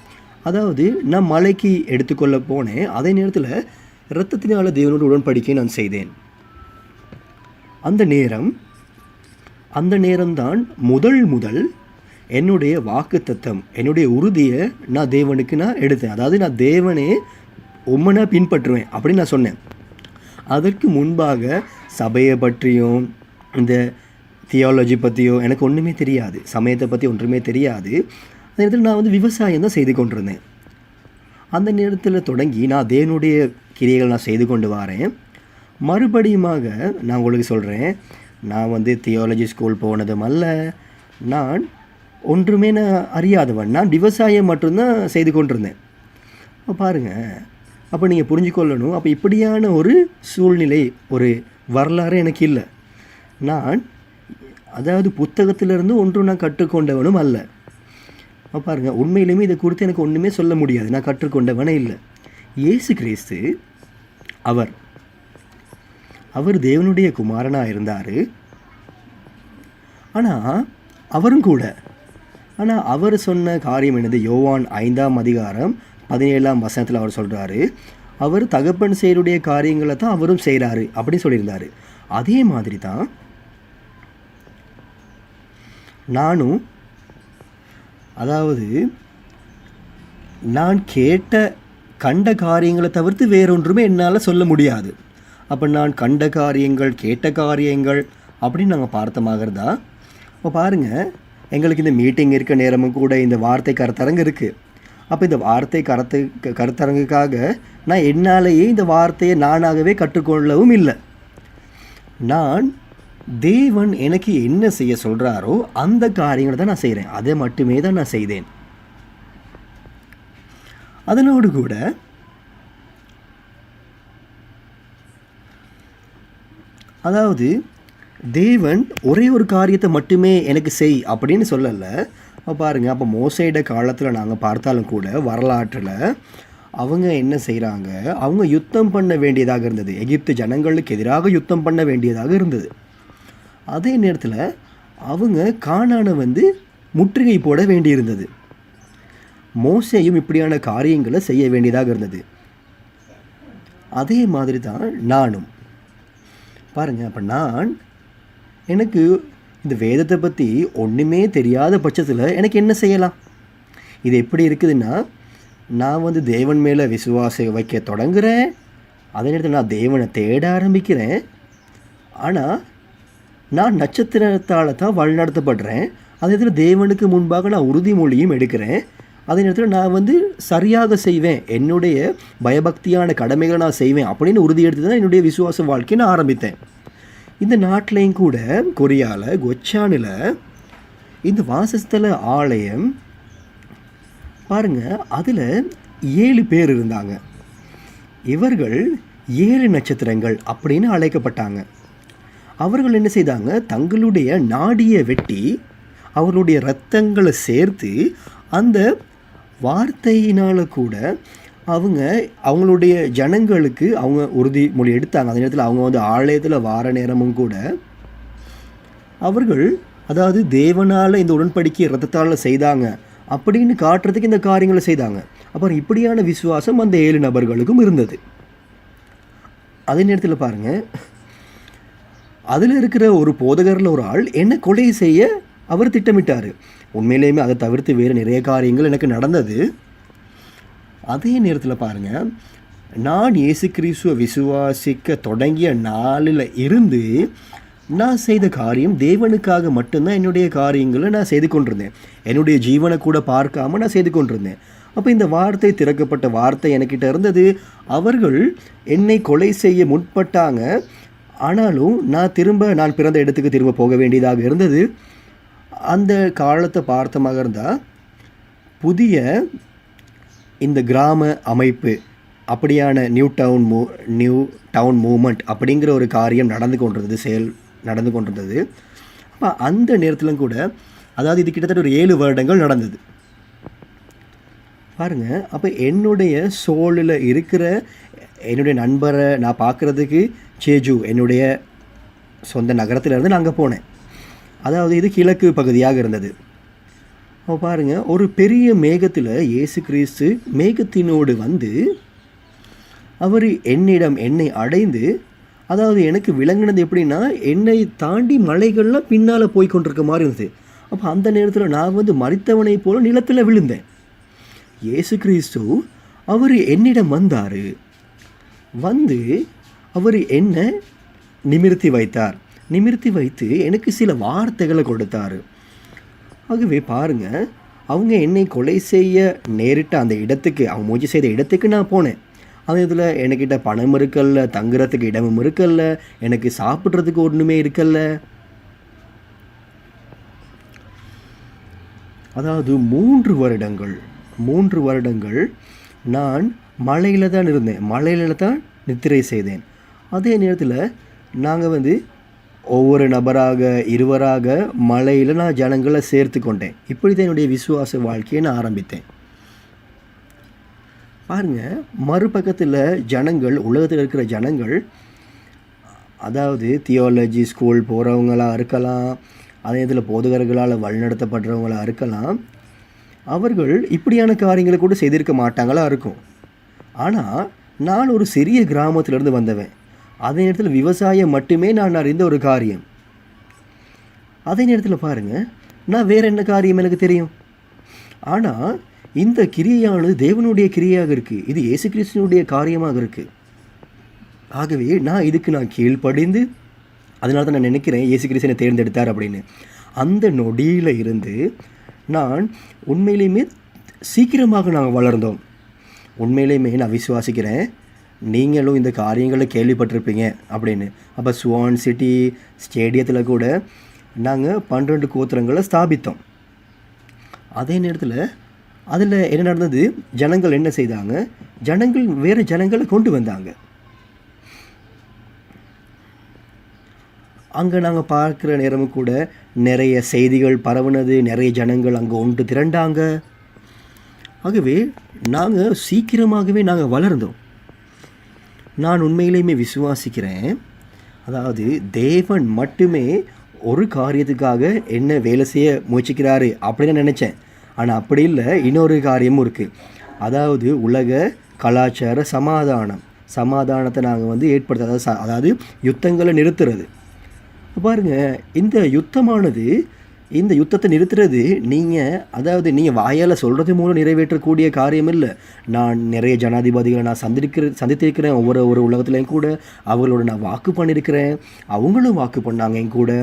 அதாவது நான் மலைக்கு எடுத்துக்கொள்ள போனேன். அதே நேரத்தில் இரத்தத்தினால் தேவனோடு உடன்படிக்கை நான் செய்தேன். அந்த நேரம்தான் முதல் என்னுடைய வாக்குத்தத்தம், என்னுடைய உறுதியை நான் தேவனுக்கு நான் எடுத்தேன். அதாவது நான் தேவனே உம்மை பின்பற்றுவேன் அப்படின்னு நான் சொன்னேன். அதற்கு முன்பாக சபையை பற்றியும் இந்த தியாலஜி பற்றியோ எனக்கு ஒன்றுமே தெரியாது, சமயத்தை பற்றி ஒன்றுமே தெரியாது. அந்த நேரத்தில் நான் வந்து விவசாயம் தான் செய்து கொண்டிருந்தேன். அந்த நேரத்தில் தொடங்கி நான் தேவனுடைய கிரியைகள் நான் செய்து கொண்டு வரேன். மறுபடியுமாக நான் உங்களுக்கு சொல்கிறேன், நான் வந்து தியாலஜி ஸ்கூல் போனதும் அல்ல, நான் ஒன்றுமே நான் அறியாதவன், நான் விவசாயம் மட்டும்தான் செய்து கொண்டிருந்தேன். பாருங்கள், அப்போ நீங்கள் புரிஞ்சுக்கொள்ளணும், அப்போ இப்படியான ஒரு சூழ்நிலை, ஒரு வரலாறு எனக்கு இல்லை. நான் அதாவது புத்தகத்திலிருந்து ஒன்றும் நான் கற்றுக்கொண்டவனும் அல்ல. பாருங்கள், உண்மையிலுமே இதை குறித்து எனக்கு ஒன்றுமே சொல்ல முடியாது, நான் கற்றுக்கொண்டவனே இல்லை. இயேசு கிறிஸ்து அவர் தேவனுடைய குமாரனாக இருந்தார். ஆனால் அவர் சொன்ன காரியம் என்னது? யோவான் 5:17 அவர் சொல்கிறாரு, அவர் தகப்பன் செயலுடைய காரியங்களை தான் அவரும் செய்கிறாரு அப்படின்னு சொல்லியிருந்தார். அதே மாதிரி தான் நானும், அதாவது நான் கண்ட காரியங்களை தவிர்த்து வேறொன்றுமே என்னால் சொல்ல முடியாது. அப்போ நான் கண்ட காரியங்கள், கேட்ட காரியங்கள் அப்படின்னு நாங்கள் பார்த்தமாக இருந்தால், இப்போ பாருங்கள், எங்களுக்கு இந்த மீட்டிங் இருக்க நேரமும் கூட இந்த வார்த்தை கருத்தரங்கு இருக்குது. அப்போ இந்த வார்த்தை கருத்தரங்குக்காக நான் என்னாலேயே இந்த வார்த்தையை நானாகவே கற்றுக்கொள்ளவும் இல்லை. நான் தேவன் எனக்கு என்ன செய்ய சொல்கிறாரோ அந்த காரியங்களை தான் நான் செய்கிறேன், அதை மட்டுமே தான் நான் செய்தேன். அதனோடு கூட அதாவது தேவன் ஒரே ஒரு காரியத்தை மட்டுமே எனக்கு செய் அப்படின்னு சொல்லலை. பாருங்கள், அப்போ மோசேட காலத்தில் நாங்கள் பார்த்தாலும் கூட வரலாற்றில் அவங்க என்ன செய்கிறாங்க, அவங்க யுத்தம் பண்ண வேண்டியதாக இருந்தது, எகிப்து ஜனங்களுக்கு எதிராக யுத்தம் பண்ண வேண்டியதாக இருந்தது. அதே நேரத்தில் அவங்க கானானை வந்து முற்றுகை போட வேண்டியிருந்தது. மோசேயும் இப்படியான காரியங்களை செய்ய வேண்டியதாக இருந்தது. அதே மாதிரி தான் நானும். பாருங்கள், அப்போ எனக்கு இந்த வேதத்தை பற்றி ஒன்றுமே தெரியாத பட்சத்தில் எனக்கு என்ன செய்யலாம்? இது எப்படி இருக்குதுன்னா, நான் வந்து தேவன் மேலே விசுவாசம் வைக்க தொடங்குகிறேன், அதே நேரத்தில் நான் தேவனை தேட ஆரம்பிக்கிறேன். ஆனால் நான் நட்சத்திரத்தால் தான் வழிநடத்தப்படுறேன். அதே நேரத்தில் தேவனுக்கு முன்பாக நான் உறுதிமொழியும் எடுக்கிறேன். அதே நேரத்தில் நான் வந்து சரியாக செய்வேன், என்னுடைய பயபக்தியான கடமைகளை நான் செய்வேன் அப்படின்னு உறுதி எடுத்து தான் என்னுடைய விசுவாச வாழ்க்கையை நான் ஆரம்பித்தேன். இந்த நாட்டிலையும் கூட கொரியாவில் கொச்சானில் இந்த வாசஸ்தல ஆலயம் பாருங்கள், அதில் 7 பேர் இருந்தாங்க. இவர்கள் 7 நட்சத்திரங்கள் அப்படின்னு அழைக்கப்பட்டாங்க. அவர்கள் என்ன செய்தாங்க, தங்களுடைய நாடியை வெட்டி அவர்களுடைய இரத்தங்களை சேர்த்து அந்த வார்த்தையினால் கூட அவங்களுடைய ஜனங்களுக்கு அவங்க உறுதிமொழி எடுத்தாங்க. அதே நேரத்தில் அவங்க வந்து ஆலயத்தில் வார நேரமும் கூட அவர்கள், அதாவது தேவனால் இந்த உடன்படிக்கை இரத்தத்தால் செய்தாங்க அப்படின்னு காட்டுறதுக்கு இந்த காரியங்களை செய்தாங்க. அப்புறம் இப்படியான விசுவாசம் அந்த 7 நபர்களுக்கும் இருந்தது. அதே நேரத்தில் பாருங்கள், அதில் இருக்கிற ஒரு போதகரில் ஒரு ஆள் என்னை கொலை செய்ய அவர் திட்டமிட்டார். உண்மையிலேயுமே அதை தவிர்த்து வேறு நிறைய காரியங்கள் எனக்கு நடந்தது. அதே நேரத்தில் பாருங்கள், நான் இயேசு கிறிஸ்துவை விசுவாசிக்க தொடங்கிய நாளில் இருந்து நான் செய்த காரியம் தேவனுக்காக மட்டும்தான். என்னுடைய காரியங்களை நான் செய்து கொண்டிருந்தேன். என்னுடைய ஜீவனை கூட பார்க்காம நான் செய்து கொண்டிருந்தேன். அப்போ இந்த வார்த்தை, திறக்கப்பட்ட வார்த்தை என்கிட்ட இருந்தது. அவர்கள் என்னை கொலை செய்ய முற்பட்டாங்க. ஆனாலும் நான் பிறந்த இடத்துக்கு திரும்ப போக வேண்டியதாக இருந்தது. அந்த காலத்தை பார்த்தமாக இருந்தால் புதிய இந்த கிராம அமைப்பு, அப்படியான நியூ டவுன் மூமெண்ட் அப்படிங்கிற ஒரு காரியம் நடந்து கொண்டிருந்தது. அப்போ அந்த நேரத்திலும் கூட, அதாவது இது கிட்டத்தட்ட ஒரு 7 வருடங்கள் நடந்தது பாருங்கள். அப்போ என்னுடைய சோலில் இருக்கிற என்னுடைய நண்பரை நான் பார்க்குறதுக்கு சேஜு, என்னுடைய சொந்த நகரத்திலேருந்து நான் அங்கே போனேன். அதாவது இது கிழக்கு பகுதியாக இருந்தது. அப்போ பாருங்கள், ஒரு பெரிய மேகத்தில் இயேசு கிறிஸ்து மேகத்தினோடு வந்து அவர் என்னை அடைந்து, அதாவது எனக்கு விளங்கினது எப்படின்னா, என்னை தாண்டி மலைகள்லாம் பின்னால் போய் கொண்டிருக்க மாதிரி இருந்தது. அப்போ அந்த நேரத்தில் நான் வந்து மரித்தவனை போல நிலத்தில் விழுந்தேன். இயேசு கிறிஸ்து அவர் என்னிடம் வந்தார். வந்து அவர் என்னை நிமிர்த்தி வைத்து எனக்கு சில வார்த்தைகளை கொடுத்தார். ஆகவே பாருங்கள், அவங்க என்னை கொலை செய்ய நேரிட்ட அந்த இடத்துக்கு, அவங்க முயற்சி செய்த இடத்துக்கு நான் போனேன். அந்த இதில் என்கிட்ட பணம் இருக்கல்ல, தங்குறதுக்கு இடமும் இருக்கல்ல, எனக்கு சாப்பிட்றதுக்கு ஒன்றுமே இருக்கல்ல. அதாவது 3 வருடங்கள் நான் மலையில் தான் இருந்தேன். மலையில் தான் நித்திரை செய்தேன். அதே நேரத்தில் நாங்கள் வந்து ஒவ்வொரு நபராக, இருவராக மலையில் நான் ஜனங்களை சேர்த்து கொண்டேன். இப்படி தான் என்னுடைய விசுவாச வாழ்க்கையை நான் ஆரம்பித்தேன். பாருங்கள், மறுபக்கத்தில் ஜனங்கள், உலகத்தில் இருக்கிற ஜனங்கள், அதாவது தியோலஜி ஸ்கூல் போகிறவங்களாக இருக்கலாம், அதே இதில் போதகர்களால் வழிநடத்தப்படுறவங்களாக இருக்கலாம். அவர்கள் இப்படியான காரியங்களை கூட செய்திருக்க மாட்டாங்களா இருக்கும். ஆனால் நான் ஒரு சிறிய கிராமத்திலேருந்து வந்தவன். அதே நேரத்தில் விவசாயம் மட்டுமே நான் அறிந்த ஒரு காரியம். அதே நேரத்தில் பாருங்கள், நான் வேறு என்ன காரியம் எனக்கு தெரியும். ஆனால் இந்த கிரியையானது தேவனுடைய கிரியையாக இருக்குது. இது இயேசு கிறிஸ்துவனுடைய காரியமாக இருக்குது. ஆகவே நான் கீழ்ப்படிந்து, அதனால தான் நான் நினைக்கிறேன் இயேசு கிறிஸ்து என்னை தேர்ந்தெடுத்தார் அப்படின்னு. அந்த நொடியில் இருந்து நான் உண்மையிலேயுமே சீக்கிரமாக நாங்கள் வளர்ந்தோம். உண்மையிலேயுமே நான் விசுவாசிக்கிறேன், நீங்களும் இந்த காரியங்களை கேள்விப்பட்டிருப்பீங்க அப்படின்னு. அப்போ சுவான் சிட்டி ஸ்டேடியத்தில் கூட நாங்கள் 12 கோத்திரங்களை ஸ்தாபித்தோம். அதே நேரத்தில் அதில் என்ன நடந்தது, ஜனங்கள் என்ன செய்தாங்க, வேறு ஜனங்களை கொண்டு வந்தாங்க. அங்கே நாங்கள் பார்க்குற நேரமும் கூட நிறைய செய்திகள் பரவுனது, நிறைய ஜனங்கள் அங்கே ஒன்று திரண்டாங்க. ஆகவே நாங்கள் சீக்கிரமாகவே வளர்ந்தோம். நான் உண்மையிலேயுமே விசுவாசிக்கிறேன், அதாவது தேவன் மட்டுமே ஒரு காரியத்துக்காக என்ன வேலை செய்ய முயற்சிக்கிறாரு அப்படின்னு நினச்சேன். ஆனால் அப்படி இல்லை, இன்னொரு காரியமும் இருக்குது. அதாவது உலக கலாச்சார சமாதானத்தை நாங்கள் ஏற்படுத்த, அதாவது யுத்தங்களை நிறுத்துறது. பாருங்கள், இந்த யுத்தத்தை நிறுத்துறது நீங்கள் வாயால் சொல்கிறது மூலம் நிறைவேற்றக்கூடிய காரியம் இல்லை. நான் நிறைய ஜனாதிபதிகளை நான் சந்தித்திருக்கிறேன். ஒவ்வொரு உலகத்துலேயும் கூட அவங்களோட நான் வாக்கு பண்ணியிருக்கிறேன். அவங்களும் வாக்கு பண்ணாங்க என் கூட.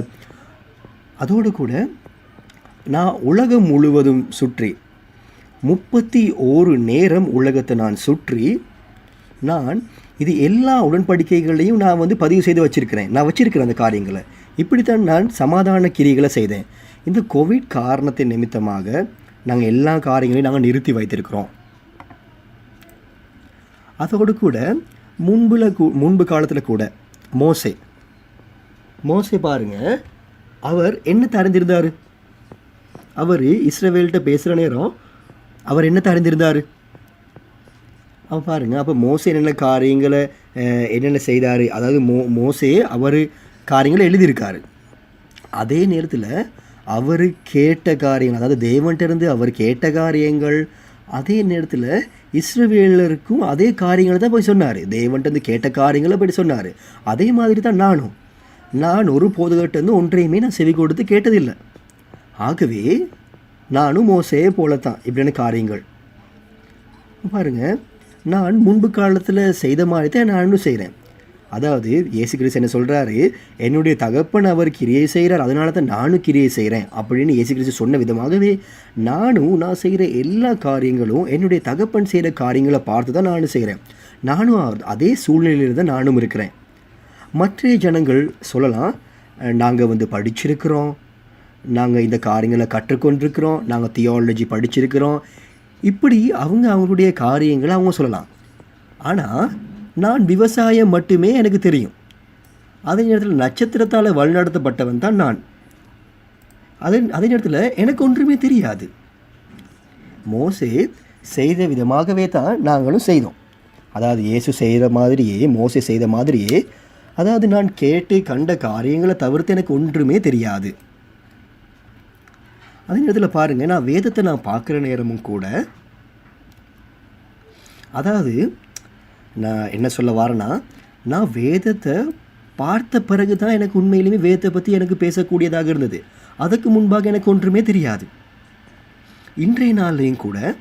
அதோடு கூட நான் உலகம் முழுவதும் சுற்றி 31 நேரம் உலகத்தை நான் சுற்றி, நான் இது எல்லா உடன்படிக்கைகளையும் நான் பதிவு செய்து வச்சுருக்கிறேன். நான் வச்சுருக்கிறேன் அந்த காரியங்களை. இப்படித்தான் நான் சமாதான கிரிகளை செய்தேன். இந்த கோவிட் காரணத்தின் நிமித்தமாக நாங்கள் எல்லா காரியங்களையும் நாங்கள் நிறுத்தி வைத்திருக்கிறோம். அதோடு கூட முன்பு காலத்தில் கூட மோசே பாருங்கள், அவர் என்ன அறிந்திருந்தார்? அவர் இஸ்ரவேல்கிட்ட பேசுகிற நேரம் அவர் என்ன அறிந்திருந்தார்? அவன் பாருங்கள், அப்போ மோசே என்னென்ன காரியங்களை என்னென்ன செய்தார், அதாவது மோசே அவர் காரியங்களை எழுதியிருக்காரு. அதே நேரத்தில் அவர் கேட்ட காரியங்கள், அதாவது தேவன்கிட்ட அவர் கேட்ட காரியங்கள், அதே நேரத்தில் இஸ்ரவேலருக்கும் அதே காரியங்களை தான் போய் சொன்னார். தேவன்கிட்ட கேட்ட காரியங்களை போய் சொன்னார். அதே மாதிரி தான் நான் ஒரு போதகர்கிட்ட ஒன்றையுமே நான் செவி கொடுத்து கேட்டதில்லை. ஆகவே நானும் மோசையே போலத்தான் இப்படின்னு காரியங்கள் பாருங்கள். நான் முன்பு காலத்தில் செய்த மாதிரி தான் நானும் செய்கிறேன். அதாவது இயேசு கிறிஸ்து என்ன சொல்கிறாரு, என்னுடைய தகப்பன் அவர் கிரியை செய்கிறார், அதனால தான் நானும் கிரியை செய்கிறேன் அப்படின்னு இயேசு கிறிஸ்து சொன்ன விதமாகவே நான் செய்கிற எல்லா காரியங்களும் என்னுடைய தகப்பன் செய்கிற காரியங்களை பார்த்து தான் நானும் செய்கிறேன். நானும் அதே சூழ்நிலையில் தான் நானும் இருக்கிறேன். மற்ற ஜனங்கள் சொல்லலாம், நாங்கள் படிச்சிருக்கிறோம், நாங்கள் இந்த காரியங்களை கற்றுக்கொண்டிருக்கிறோம், நாங்கள் தியாலஜி படிச்சிருக்கிறோம், இப்படி அவங்களுடைய காரியங்களை அவங்க சொல்லலாம். ஆனால் நான் விவசாயம் மட்டுமே எனக்கு தெரியும். அதே நேரத்தில் நட்சத்திரத்தால் வழிநடத்தப்பட்டவன் தான் நான். அதே நேரத்தில் எனக்கு ஒன்றுமே தெரியாது. மோசே செய்த விதமாகவே தான் நாங்களும் செய்தோம். அதாவது இயேசு செய்கிற மாதிரியே, மோசே செய்த மாதிரியே, அதாவது நான் கேட்டு கண்ட காரியங்களை தவிர்த்து எனக்கு ஒன்றுமே தெரியாது. அதே நேரத்தில் பாருங்கள், நான் வேதத்தை நான் பார்க்குற நேரமும் கூட, அதாவது நான் என்ன சொல்ல வரேன்னா, நான் வேதத்தை பார்த்த பிறகு தான் எனக்கு உண்மையிலுமே வேதத்தை பற்றி எனக்கு பேசக்கூடியதாக இருந்தது. அதுக்கு முன்பாக எனக்கு ஒன்றுமே தெரியாது. இன்றைய நாள்லையும் கூட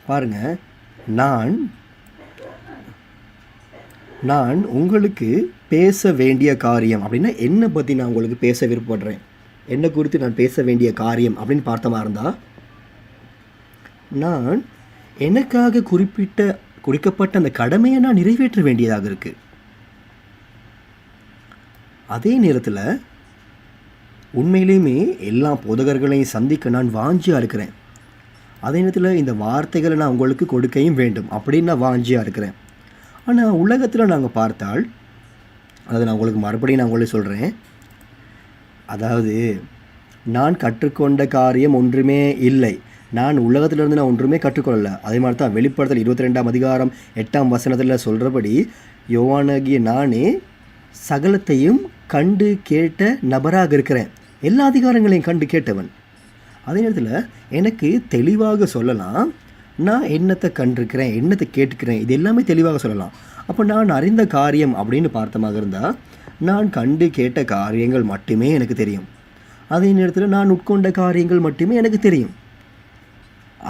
பாருங்கள், நான் உங்களுக்கு பேச வேண்டிய காரியம் அப்படின்னா என்னை பற்றி நான் உங்களுக்கு பேச விருப்பப்படுறேன், என்னை குறித்து நான் பேச வேண்டிய காரியம் அப்படின்னு பார்த்தமா இருந்தால், நான் எனக்காக குறிக்கப்பட்ட அந்த கடமையை நான் நிறைவேற்ற வேண்டியதாக இருக்குது. அதே நேரத்தில் உண்மையிலேயுமே எல்லா போதகர்களையும் சந்திக்க நான் வாஞ்சியாக இருக்கிறேன். அதே நேரத்தில் இந்த வார்த்தைகளை நான் உங்களுக்கு கொடுக்கையும் வேண்டும் அப்படின்னு நான் வாஞ்சியாக இருக்கிறேன். ஆனால் உலகத்தில் நாங்கள் பார்த்தால், அதாவது நான் உங்களுக்கு மறுபடியும் நான் உங்களுக்கு சொல்கிறேன், அதாவது நான் கற்றுக்கொண்ட காரியம் ஒன்றுமே இல்லை, நான் உலகத்திலிருந்து நான் ஒன்றுமே கற்றுக்கொள்ளலை. அதே மாதிரி தான் வெளிப்படுத்தல் 22ஆம் அதிகாரம் 8ஆம் வசனத்தில் சொல்கிறபடி, யோவானாகிய நானே சகலத்தையும் கண்டு கேட்ட நபராக இருக்கிறேன், எல்லா அதிகாரங்களையும் கண்டு கேட்டவன். அதே நேரத்தில் எனக்கு தெளிவாக சொல்லலாம், நான் என்னத்தை கண்டிருக்கிறேன், என்னத்தை கேட்டுக்கிறேன், இது எல்லாமே தெளிவாக சொல்லலாம். அப்போ நான் அறிந்த காரியம் அப்படின்னு பார்த்தமாக இருந்தால், நான் கண்டு கேட்ட காரியங்கள் மட்டுமே எனக்கு தெரியும். அதே நேரத்தில் நான் உட்கொண்ட காரியங்கள் மட்டுமே எனக்கு தெரியும்.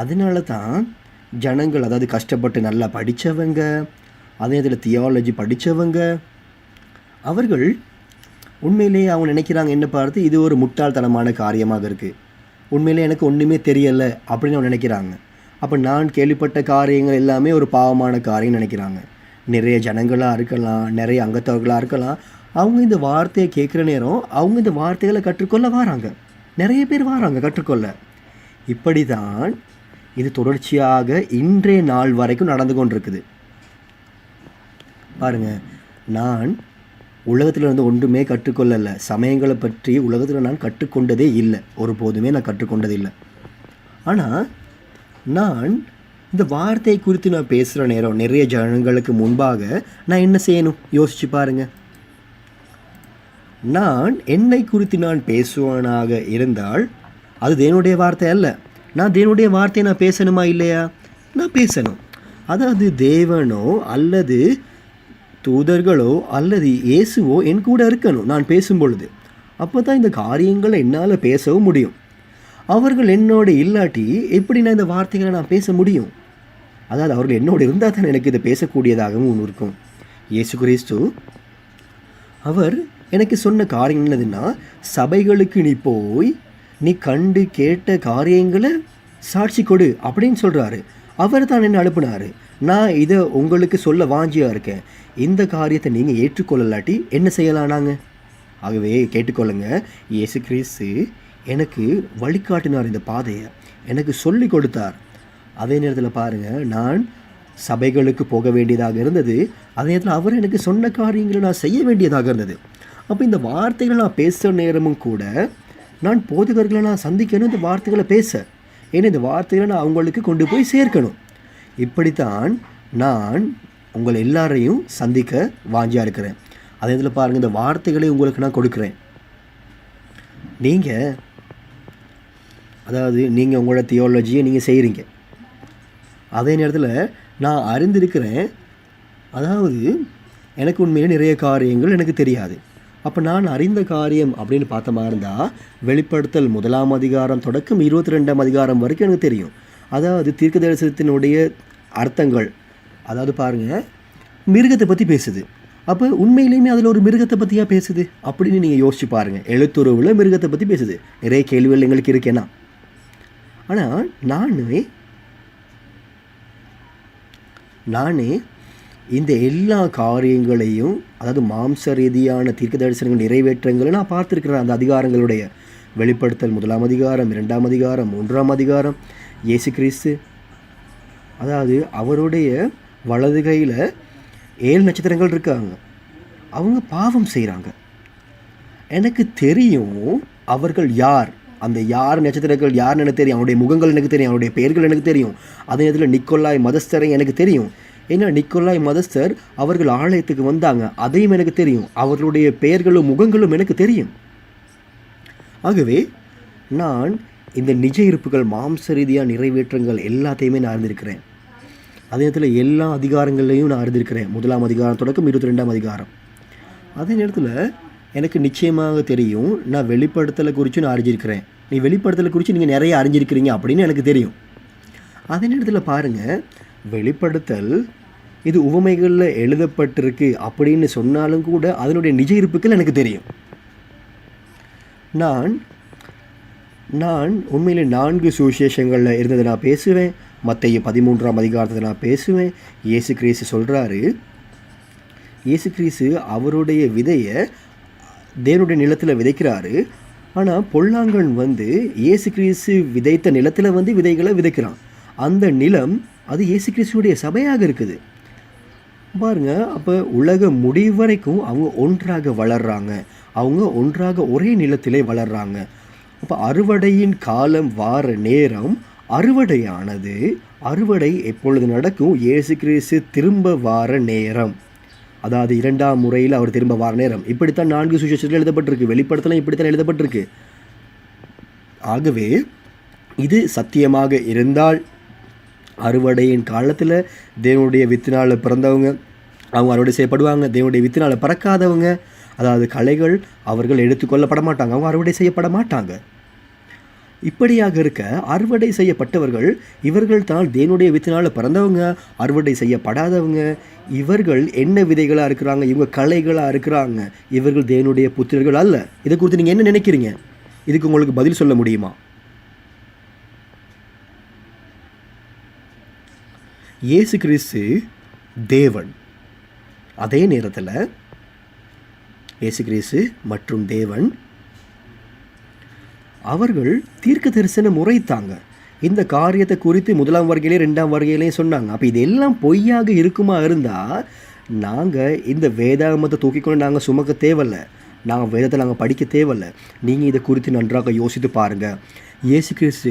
அதனால தான் ஜனங்கள், அதாவது கஷ்டப்பட்டு நல்லா படித்தவங்க, அதே நேரத்தில் தியாலஜி படித்தவங்க, அவர்கள் உண்மையிலேயே அவங்க நினைக்கிறாங்க, என்ன பார்த்து இது ஒரு முட்டாள்தனமான காரியமாக இருக்குது, உண்மையிலே எனக்கு ஒன்றுமே தெரியலை அப்படின்னு அவங்க நினைக்கிறாங்க. அப்போ நான் கேள்விப்பட்ட காரியங்கள் எல்லாமே ஒரு பாவமான காரியம் நினைக்கிறாங்க. நிறைய ஜனங்களாக இருக்கலாம், நிறைய அங்கத்தவர்களாக இருக்கலாம், அவங்க இந்த வார்த்தையை கேட்குற நேரம் அவங்க இந்த வார்த்தைகளை கற்றுக்கொள்ள வராங்க, நிறைய பேர் வராங்க கற்றுக்கொள்ள. இப்படி தான் இது தொடர்ச்சியாக இன்றைய நாள் வரைக்கும் நடந்து கொண்டிருக்குது. பாருங்கள், நான் உலகத்தில் இருந்து ஒன்றுமே கற்றுக்கொள்ளலை, சமயங்களை பற்றி உலகத்தில் நான் கற்றுக்கொண்டதே இல்லை, ஒருபோதுமே நான் கற்றுக்கொண்டதில்லை. ஆனால் நான் இந்த வார்த்தை குறித்து நான் பேசுகிற நேரம் நிறைய ஜனங்களுக்கு முன்பாக நான் என்ன செய்யணும் யோசிச்சு பாருங்கள். நான் என்னை குறித்து நான் பேசுவனாக இருந்தால் அது தேவனுடைய வார்த்தை அல்ல. நான் தேவனுடைய வார்த்தையை நான் பேசணுமா இல்லையா? நான் பேசணும். அதாவது தேவனோ அல்லது தூதர்களோ அல்லது இயேசுவோ என் கூட இருக்கணும் நான் பேசும் பொழுது. அப்போ தான் இந்த காரியங்களை என்னால் பேசவும் முடியும். அவர்கள் என்னோட இல்லாட்டி எப்படி நான் இந்த வார்த்தைகளை நான் பேச முடியும்? அதாவது அவர்கள் என்னோடு இருந்தால் தான் எனக்கு இதை பேசக்கூடியதாகவும் ஒன்று இருக்கும். இயேசு கிறிஸ்து அவர் எனக்கு சொன்ன காரியம் என்னதுன்னா, சபைகளுக்கு நீ போய் நீ கண்டு கேட்ட காரியங்களை சாட்சி கொடு அப்படின்னு சொல்கிறாரு. அவர் தான் என்ன அனுப்புனார். நான் இதை உங்களுக்கு சொல்ல வாஞ்சியாக இருக்கேன். இந்த காரியத்தை நீங்கள் ஏற்றுக்கொள்ளலாட்டி என்ன செய்யலாம் நாங்கள்? ஆகவே கேட்டுக்கொள்ளுங்க, இயேசு கிறிஸ்து எனக்கு வழிகாட்டினார், இந்த பாதையை எனக்கு சொல்லி கொடுத்தார். அதே நேரத்தில் பாருங்கள், நான் சபைகளுக்கு போக வேண்டியதாக இருந்தது. அதே நேரத்தில் அவர் எனக்கு சொன்ன காரியங்களை நான் செய்ய வேண்டியதாக இருந்தது. அப்போ இந்த வார்த்தைகளை நான் பேசுகிற நேரமும் கூட நான் போதகர்களை நான் சந்திக்கணும், இந்த வார்த்தைகளை பேச, ஏன்னா இந்த வார்த்தைகளை நான் அவங்களுக்கு கொண்டு போய் சேர்க்கணும். இப்படித்தான் நான் உங்களை எல்லாரையும் சந்திக்க வாஞ்சியாக இருக்கிறேன். அதே இதில் பாருங்கள், இந்த வார்த்தைகளை உங்களுக்கு நான் கொடுக்குறேன். நீங்கள் நீங்கள் உங்களோட தியோலஜியை நீங்கள் செய்கிறீங்க. அதே நேரத்தில் நான் அறிந்திருக்கிறேன், எனக்கு உண்மையிலே நிறைய காரியங்கள் எனக்கு தெரியாது. அப்போ நான் அறிந்த காரியம் அப்படின்னு பார்த்த மாதிரி இருந்தால் வெளிப்படுத்தல் 1ஆம் அதிகாரம் தொடக்கம் 22ஆம் அதிகாரம் வரைக்கும் எனக்கு தெரியும். தீர்க்க தரிசனத்தினுடைய அர்த்தங்கள். பாருங்கள், மிருகத்தை பற்றி பேசுது. அப்போ உண்மையிலேயுமே அதில் ஒரு மிருகத்தை பற்றியா பேசுது அப்படின்னு நீங்கள் யோசிச்சு பாருங்கள். எழுத்துறவில் மிருகத்தை பற்றி பேசுது. நிறைய கேள்விகள் எங்களுக்கு இருக்கேன்னா, ஆனால் நானே இந்த எல்லா காரியங்களையும் மாம்ச ரீதியான தீர்க்க தரிசனங்கள் நிறைவேற்றங்களை நான் பார்த்துருக்கிறேன். அந்த அதிகாரங்களுடைய வெளிப்படுத்தல் 1ஆம் அதிகாரம், 2ஆம் அதிகாரம், 3ஆம் அதிகாரம். இயேசு கிறிஸ்து அவருடைய வலது கையில் 7 நட்சத்திரங்கள் இருக்காங்க. அவங்க பாவம் செய்கிறாங்க. எனக்கு தெரியும் அவர்கள் யார், அந்த யார் நட்சத்திரங்கள் யாருன்னு எனக்கு தெரியும். அவனுடைய முகங்கள் எனக்கு தெரியும், அவனுடைய பெயர்கள் எனக்கு தெரியும். அதே நேரத்தில் நிக்கோலாய் மதஸ்தரை எனக்கு தெரியும். ஏன்னா நிக்கோலாய் மதஸ்தர் அவர்கள் ஆலயத்துக்கு வந்தாங்க, அதையும் எனக்கு தெரியும். அவர்களுடைய பெயர்களும் முகங்களும் எனக்கு தெரியும். ஆகவே நான் இந்த நிஜ இருப்புகள், மாம்ச ரீதியாக நிறைவேற்றங்கள் எல்லாத்தையுமே நான் அறிந்திருக்கிறேன். அதே நேரத்தில் எல்லா அதிகாரங்களையும் நான் அறிந்திருக்கிறேன். 1ஆம் அதிகாரம் தொடக்கம் 22ஆம் அதிகாரம். அதே நேரத்தில் எனக்கு நிச்சயமாக தெரியும், நான் வெளிப்படுத்தலை குறித்து நான் அறிஞ்சிருக்கிறேன். நீ வெளிப்படுத்தலை குறித்து நீங்கள் நிறைய அறிஞ்சிருக்கிறீங்க அப்படின்னு எனக்கு தெரியும். அதே நேரத்தில் பாருங்கள், வெளிப்படுத்தல் இது உவமைகளில் எழுதப்பட்டிருக்கு அப்படின்னு சொன்னாலும் கூட அதனுடைய நிஜ இருப்புகள் எனக்கு தெரியும். நான் உண்மையிலே 4 சுவிசேஷங்களில் இருந்ததை நான் பேசுவேன். மத்தேயு 13ஆம் அதிகாரத்தை நான் பேசுவேன். இயேசு கிறிஸ்து சொல்கிறாரு, இயேசு கிறிஸ்து அவருடைய விதையை தேவனுடைய நிலத்தில் விதைக்கிறாரு. ஆனால் பொல்லாங்கன் இயேசு கிறிஸ்து விதைத்த நிலத்தில் விதைகளை விதைக்கிறான். அந்த நிலம் அது இயேசு கிறிஸ்துடைய சபையாக இருக்குது. பாருங்க, அப்போ உலக முடிவு வரைக்கும் அவங்க ஒன்றாக வளர்றாங்க. அவங்க ஒன்றாக ஒரே நிலத்திலே வளர்றாங்க. அப்போ அறுவடையின் காலம் வார நேரம், அறுவடை எப்பொழுது நடக்கும்? இயேசு கிறிஸ்து திரும்ப வார நேரம், 2ஆம் முறையில் அவர் திரும்ப வார நேரம். இப்படித்தான் 4 சுவிசேஷத்தில் எழுதப்பட்டிருக்கு. வெளிப்படுத்தலாம் இப்படித்தான் எழுதப்பட்டிருக்கு. ஆகவே இது சத்தியமாக இருந்தால் அறுவடையின் காலத்தில் தேவனுடைய வித்தினால் பிறந்தவங்க அவங்க அறுவடை செய்யப்படுவாங்க. தேவனுடைய வித்தினால் பறக்காதவங்க, களைகள், அவர்கள் எடுத்துக்கொள்ளப்பட மாட்டாங்க, அவங்க அறுவடை செய்யப்பட மாட்டாங்க. இப்படியாக இருக்க அறுவடை செய்யப்பட்டவர்கள் இவர்கள் தான் தேவனுடைய வித்தினால் பிறந்தவங்க. அறுவடை செய்யப்படாதவங்க இவர்கள் என்ன விதைகளாக இருக்கிறாங்க? இவங்க களைகளாக இருக்கிறாங்க. இவர்கள் தேவனுடைய புத்திரர்கள் அல்ல. இதை குறித்து நீங்கள் என்ன நினைக்கிறீங்க? இதுக்கு உங்களுக்கு பதில் சொல்ல முடியுமா? இயேசு கிறிஸ்து தேவன். அதே நேரத்தில் இயேசு கிறிஸ்து மற்றும் தேவன் அவர்கள் தீர்க்க தரிசனம் உரைத்தாங்க. இந்த காரியத்தை குறித்து 1ஆம் வருகையிலே 2ஆம் வருகையிலையும் சொன்னாங்க. அப்போ இதெல்லாம் பொய்யாக இருக்குமா இருந்தால் நாங்கள் இந்த வேதாகமத்தை தூக்கிக்கொண்டு நாங்கள் சுமக்க தேவையில்லை, நாங்கள் வேதத்தை நாங்கள் படிக்க தேவையில்லை. நீங்கள் இதை குறித்து நன்றாக யோசித்து பாருங்கள். இயேசு கிறிஸ்து